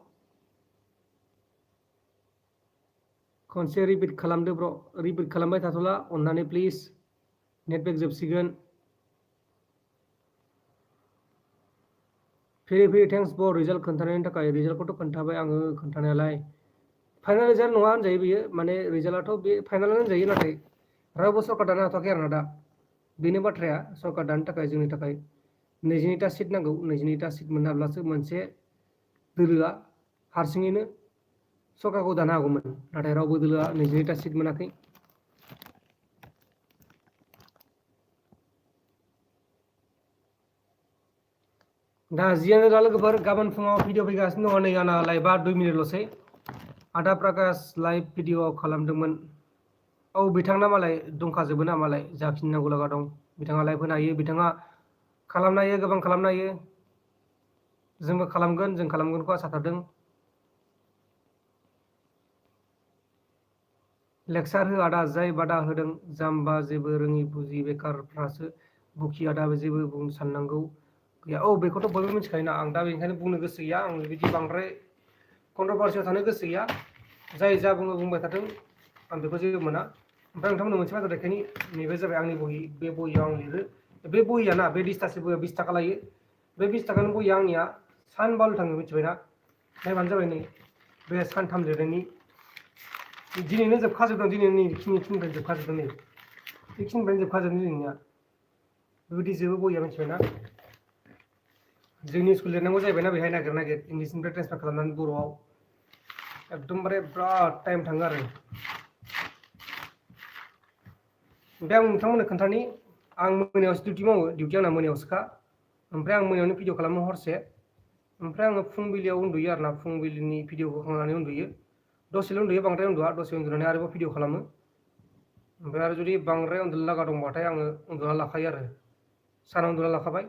खनसे रिपिट खालामदो ब्र रिपिट खालामबाय थाथ'ला अननानै प्लिज नेटपेक जोबसिगोन फेरि थेंक्स ब्र रिजाल्ट खोन्थानायनि थाखाय रिजाल्टखौथ' खोन्थाबाय आङो खोन्थानायालाय फाइनाल रिजाल्ट नङा होनजायो बियो माने रिजाल्टआथ' बे फाइनालानो होनजायो नाथाय रावबो सरकार दानो हाथ'वाखै आरोना दा बेनो बाथ्राया सरकार दानो थाखाय जोंनि थाखाय 22टा सिट नांगौ 22टा सिट मोनाब्लासो मोनसे दोलोआ हारसिङैनो सरकारखौ दानो हागौमोन नाथाय रावबो दोलोआ 22टा सिट मोनाखै दा जियानो दा लोगोफोर गाबोन फुङाव भिडिअ फैगासिनो दङ नै आंना लाइभआ 2 मिनिटल'सै आदा प्रकाश लाइभ भिडिअ खालामदोंमोन औ बिथांना मालाय दंखाजोबो ना मालाय जाखिनि नांगौ लागा दं बिथाङा लाइभ होनो हायो बिथाङा खालामनो हायो गोबां खालामनो हायो जोंबो खालामगोन जों खालामगोनखौ आसा थादों लेक्सार हो आदा जाय बादा होदों जाम्बा जेबो रोङि बुजि बेकारफ्रासो बुखि आदा जेबो बुंनो साननांगौ गैया औ बेखौथ' बयबो मिथिखायोना आं दा बेनिखायनो बुंनो गोसो गैया आं बिदि बांद्राय कन्ट्रभार्सियाव थानो गोसो गैया जाय जा बुङो बुंबाय थाथों आं बेखौ जेबो मोना ओमफ्राय नोंथांमोननो मोनसे बाथ्रा देखायनि नैबे जाबाय आंनि बहि बे बहियाव आं लिरो बे बहिया ना बे डिसटासो बहिया 20 थाखा लायो बे 20 थाखानि बहिया आंनिया सानबाल थाङो मिथिबायना नायबानो जाबाय नै बे सानथाम लिरनायनि दिनैनो जोबखाजोबदों दिनै खिनिनिफ्राय जोबखाजोबदों नै बेखिनिफ्रायनो जोबखाजोबदों दिनैनिया बेबायदि जोबो बहिया मिथिबायना जोंनि स्कुल लिरनांगौ जाहैबायना बेहाय नागिर नागिर इंलिसनिफ्राय ट्रेन्सफार खालामनानै बर'आव एकदमबारे बिराद टाइम थाङो आरो ओमफ्राय आं नोंथांमोननो खोन्थानि आं मोनायावसो डिउटि मावो डिउटि आंना मोनायावसोखा ओमफ्राय आं मोनायावनो भिडिअ खालामो हरसे ओमफ्राय आङो फुंबिलियाव उन्दुयो आरोना फुंबिलिनि भिडिअखौ होखांनानै उन्दुयो दसेल' उन्दुयो बांद्राय उन्दुआ दसे उन्दुनानै आरोबाव भिडिअ खालामो ओमफ्राय आरो जुदि बांद्राय उन्दुनो लागा दंबाथाय आङो उन्दुना लाखायो आरो सानाव उन्दुना लाखाबाय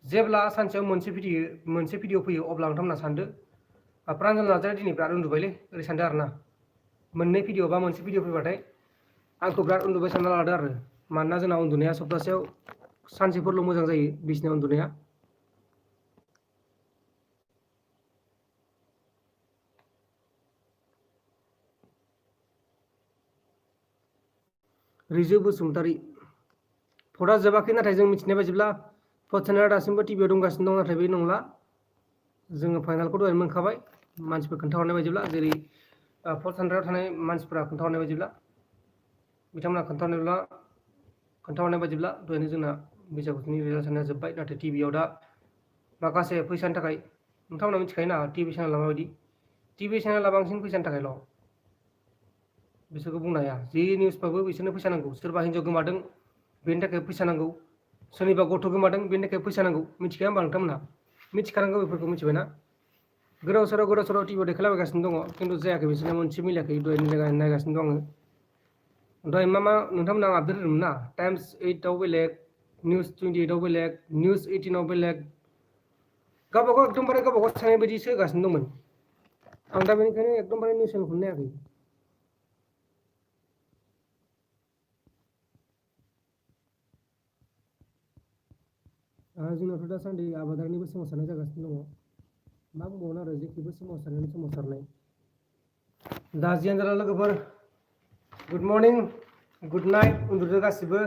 जेब्ला सानसेयाव मोनसे भिडिअ फैयो अब्ला नोंथांमोना सानदो प्रान्जल नार्जारिया दिनै बिराद उन्दुबायलै ओरै सानदो आरोना मोननै भिडिअ बा मोनसे भिडिअ फैबाथाय आंखौ बिराद उन्दुबाय सानना लादो आरो मानोना जोंना उन्दुनाया सप्तासेयाव सानसेफोरल' मोजां जायो बिसिनायाव उन्दुनाया रिजु बसुमतारी फटआ जोबाखै नाथाय जों मिथिनाय बायदिब्ला फर्थ चेनेलआ दासिमबो टिभिआव दंगासिनो दं नाथाय बे नंला जोङो फाइनालखौ दहायनो मोनखाबाय मानसिफोर खोन्थाहरनाय बायदिब्ला जेरै फर्थ चेनेलआव थानाय मानसिफोरा खोन्थाहरनाय बायदिब्ला बिथांमोना खोन्थाहरनाय बायदिब्ला दहायनो जोंना बैसागुनि रिजाल्ट जानाया जोब्बाय नाथाय टिभिआव दा माखासे फैसानि थाखाय नोंथांमोना मिथिखायोना टिभि चेनेला माबायदि टिभि चेनेला बांसिन फैसानि थाखायल' बिसोरखौ बुंनो हाया जि निउसबाबो बिसोरनो फैसा नांगौ सोरबा हिन्जाव गोमादों बेनि थाखाय फैसा नांगौ सोरनिबा गथ' गोमादों बेनि थाखाय फैसा नांगौ मिथिखाया होमबा नोंथांमोना मिथिखानांगौ बेफोरखौ मिथिबायना गोदाव सोराव टिभिआव देखायलाबायगासिनो दङ खिन्थु जायाखै बिसोरना मोनसे मिलायाखै दहाय नायगासिनो दं आङो दहाय मा नोंथांमोना आं आपडेट होदोंमोन ना टाइम्स 8आव बेलेग निउस 28आव बेलेग निउस 18आव बेलेग गावबागाव एकदमबारे गावबागाव साननाय बायदिसो होगासिनो दंमोन आं दा बेनिखायनो एकदमबारे निउस चेनेलखौनो नायाखै जोंनाथ' दासान्दि आबादारिनिबो सोमावसारनाय जागासिनो दङ मा बुंबावनो आरो जेखिबो सोमावसारनाय दा जियानो जाला लोगोफोर गुड मर्निं गुड नाइट उन्दुदो गासिबो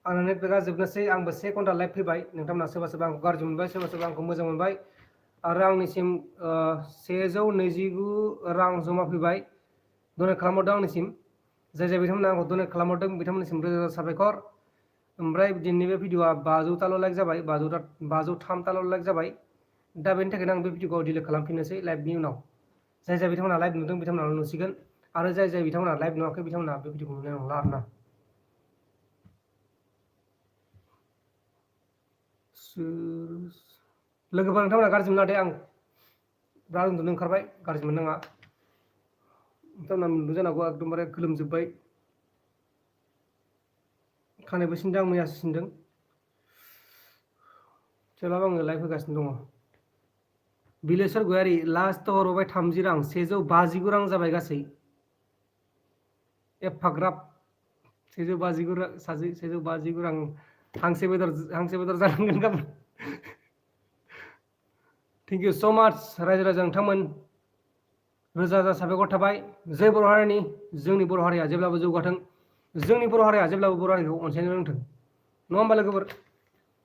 आंना नेटवर्कआ जोबनोसै आंबो 1 घन्टा लाइभ फैबाय नोंथांमोना सोरबा सोरबा आंखौ गाज्रि मोनबाय सोरबा सोरबा आंखौ मोजां मोनबाय आरो आंनिसिम 129 रां जमा फैबाय डनेट खालामहरदों आंनिसिम जाय बिथांमोना आंखौ डनेट खालामहरदों बिथांमोननिसिम रोजा रोजा साबायखर ओमफ्राय दिनैनि बे भिडिअआ 500ताल' लाइक जाबाय 503ताल' लाइक जाबाय दा बेनि थाखायनो आं बे भिडिअखौ डिलिट खालामफिननोसै लाइभनि उनाव जाय बिथांमोना लाइभ नुदों बिथांमोनाल' नुसिगोन आरो जाय बिथांमोना लाइभ नुवाखै बिथांमोना बे भिडिअखौ नुनाय नंला आरोना लोगोफोर नोंथांमोना गाज्रि मोनला दे आं बिराद उन्दुनो ओंखारबाय गाज्रि मोननाङा नोंथांमोना नुदों जानांगौ एकदमबारे गोलोमजोब्बाय खानायबो सिनदों आं मैयासो सिनदों थेवब्लाबो आङो लाइभ होगासिनो दङ बिलेसर गयारि लास्टआव हरबाय 30 रां 159 रां जाबाय गासै एफाग्राब 159 रां हांसो बेदर जानांगोन गाबोन थेंक इउ सो माच रायजो राजा नोंथांमोन रोजा रोजा साबायखर थाबाय जय बर' हारिनि जोंनि बर' हारिया जेब्लाबो जौगाथों जोंनि बर' हारिया जेब्लाबो बर' हारिखौ अनसायनो रोंथों नङा होमबा लोगोफोर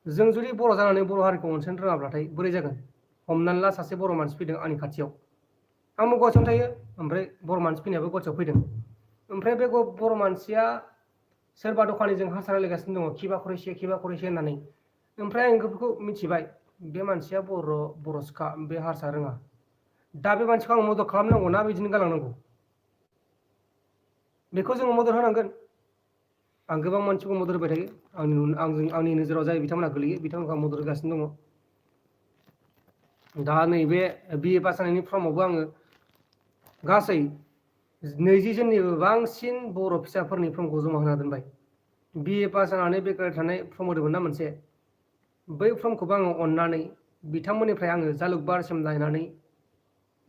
जों जुदि बर' जानानै बर' हारिखौ अनसायनो रोङाब्लाथाय बोरै जागोन हमनानै ला सासे बर' मानसि फैदों आंनि खाथियाव आंबो गुवाहाटियावनो थायो ओमफ्राय बर' मानसि फैनायाबो गुवाहाटियाव फैदों ओमफ्राय बे बर' मानसिया सोरबा दखानिजों हारसा रायलायगासिनो दङ खिबा खरेसे होननानै ओमफ्राय आं बेफोरखौ मिथिबाय बे मानसिया बर' सिखा बे हारसा रोङा दा बे मानसिखौ आं मदद खालामनांगौ ना बिदिनो गालांनांगौ बेखौ जोङो मदद होनांगोन आं गोबां मानसिखौ मदद होबाय थायो आंनि नोजोराव जाय बिथांमोना गोलैयो बिथांमोनखौ आं मदद होगासिनो दङ दा नैबे BA पास जानायनि फर्मावबो आङो गासै 20 जननिबो बांसिन बर' फिसाफोरनि फर्मखौ जमा होना दोनबाय BA पास जानानै बेकार थानाय फर्म होदोंमोन ना मोनसे बै फर्मखौबो आङो अननानै बिथांमोननिफ्राय आङो जालुकबारिसिम लायनानै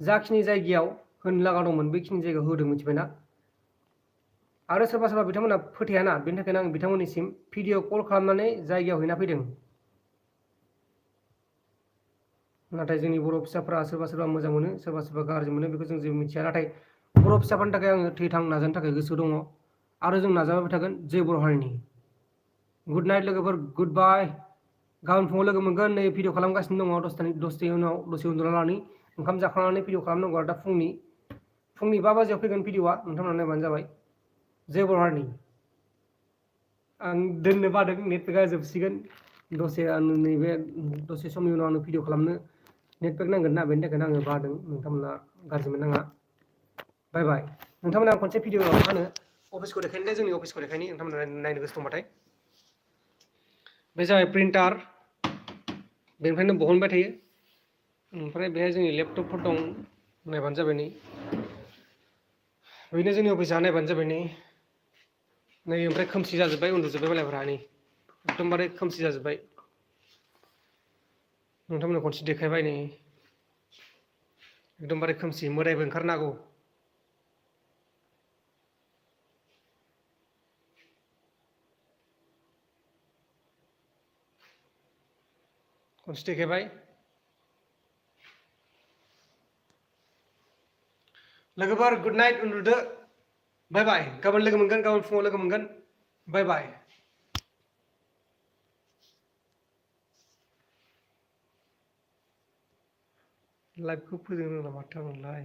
जाखिनि जायगायाव होनो लागा दंमोन बेखिनि जायगायाव होदों मिथिबायना आरो सोरबा सोरबा बिथांमोना फोथायाना बेनि थाखायनो आं बिथांमोननिसिम भिडिअ कल खालामनानै जायगायाव हैना फैदों नाथाय जोंनि बर' फिसाफोरा सोरबा सोरबा मोजां मोनो सोरबा सोरबा गाज्रि मोनो बेखौ जों जेबो मिथिया नाथाय बर' फिसाफोरनि थाखाय आङो थैथां नाजानो थाखाय गोसो दङ आरो जों नाजाबाय थागोन जय बर' हारिनि गुड नाइट लोगोफोर गुड बाय गाबोन फुङाव लोगो मोनगोन नै भिडिअ खालामगासिनो दङ दसे उनाव दसे उन्दुना लानानै ओंखाम जाखांनानै भिडिअ खालामनांगौ आरो दा फुंनि 5 बाजियाव फैगोन भिडिअआ नोंथांमोना नायबानो जाबाय जय बर' हारिनि आं दोननो बादों नेटवर्कआ जोबसिगोन दसे नैबे दसे समनि उनाव आं भिडिअ खालामनो नेटवर्क नांगोन ना बेनि थाखायनो आङो बादों नोंथांमोना गाज्रि मोननाङा बाय बाय नोंथांमोना आं खनसे भिडिअ मा होनो अफिसखौ देखायनो दे जोंनि अफिसखौ देखायनि नोंथांमोना नायनो गोसो दंबाथाय बे जाबाय प्रिन्टार बेनिफ्रायनो बहनबाय थायो ओमफ्राय बेहाय जोंनि लेपटपफोर दं नायबानो जाबाय नै बेनो जोंनि अफिसा नायबानो जाबाय नै ओमफ्राय खोमसि जाजोब्बाय उन्दुजोब्बाय मालायफोरा नै एकदमबारे खोमसि जाजोब्बाय नोंथांमोननो खनसे देखायबाय नै एकदमबारे खोमसि मोदायबो ओंखारनो हागौ खनसे देखायबाय लोगोफोर गुड नाइट उन्दुदो बाय बाय गाबोन लोगो मोनगोन गाबोन फुङाव लोगो मोनगोन बाय बाय लाइभखौ फोजोबनो नामा माथो आंलाय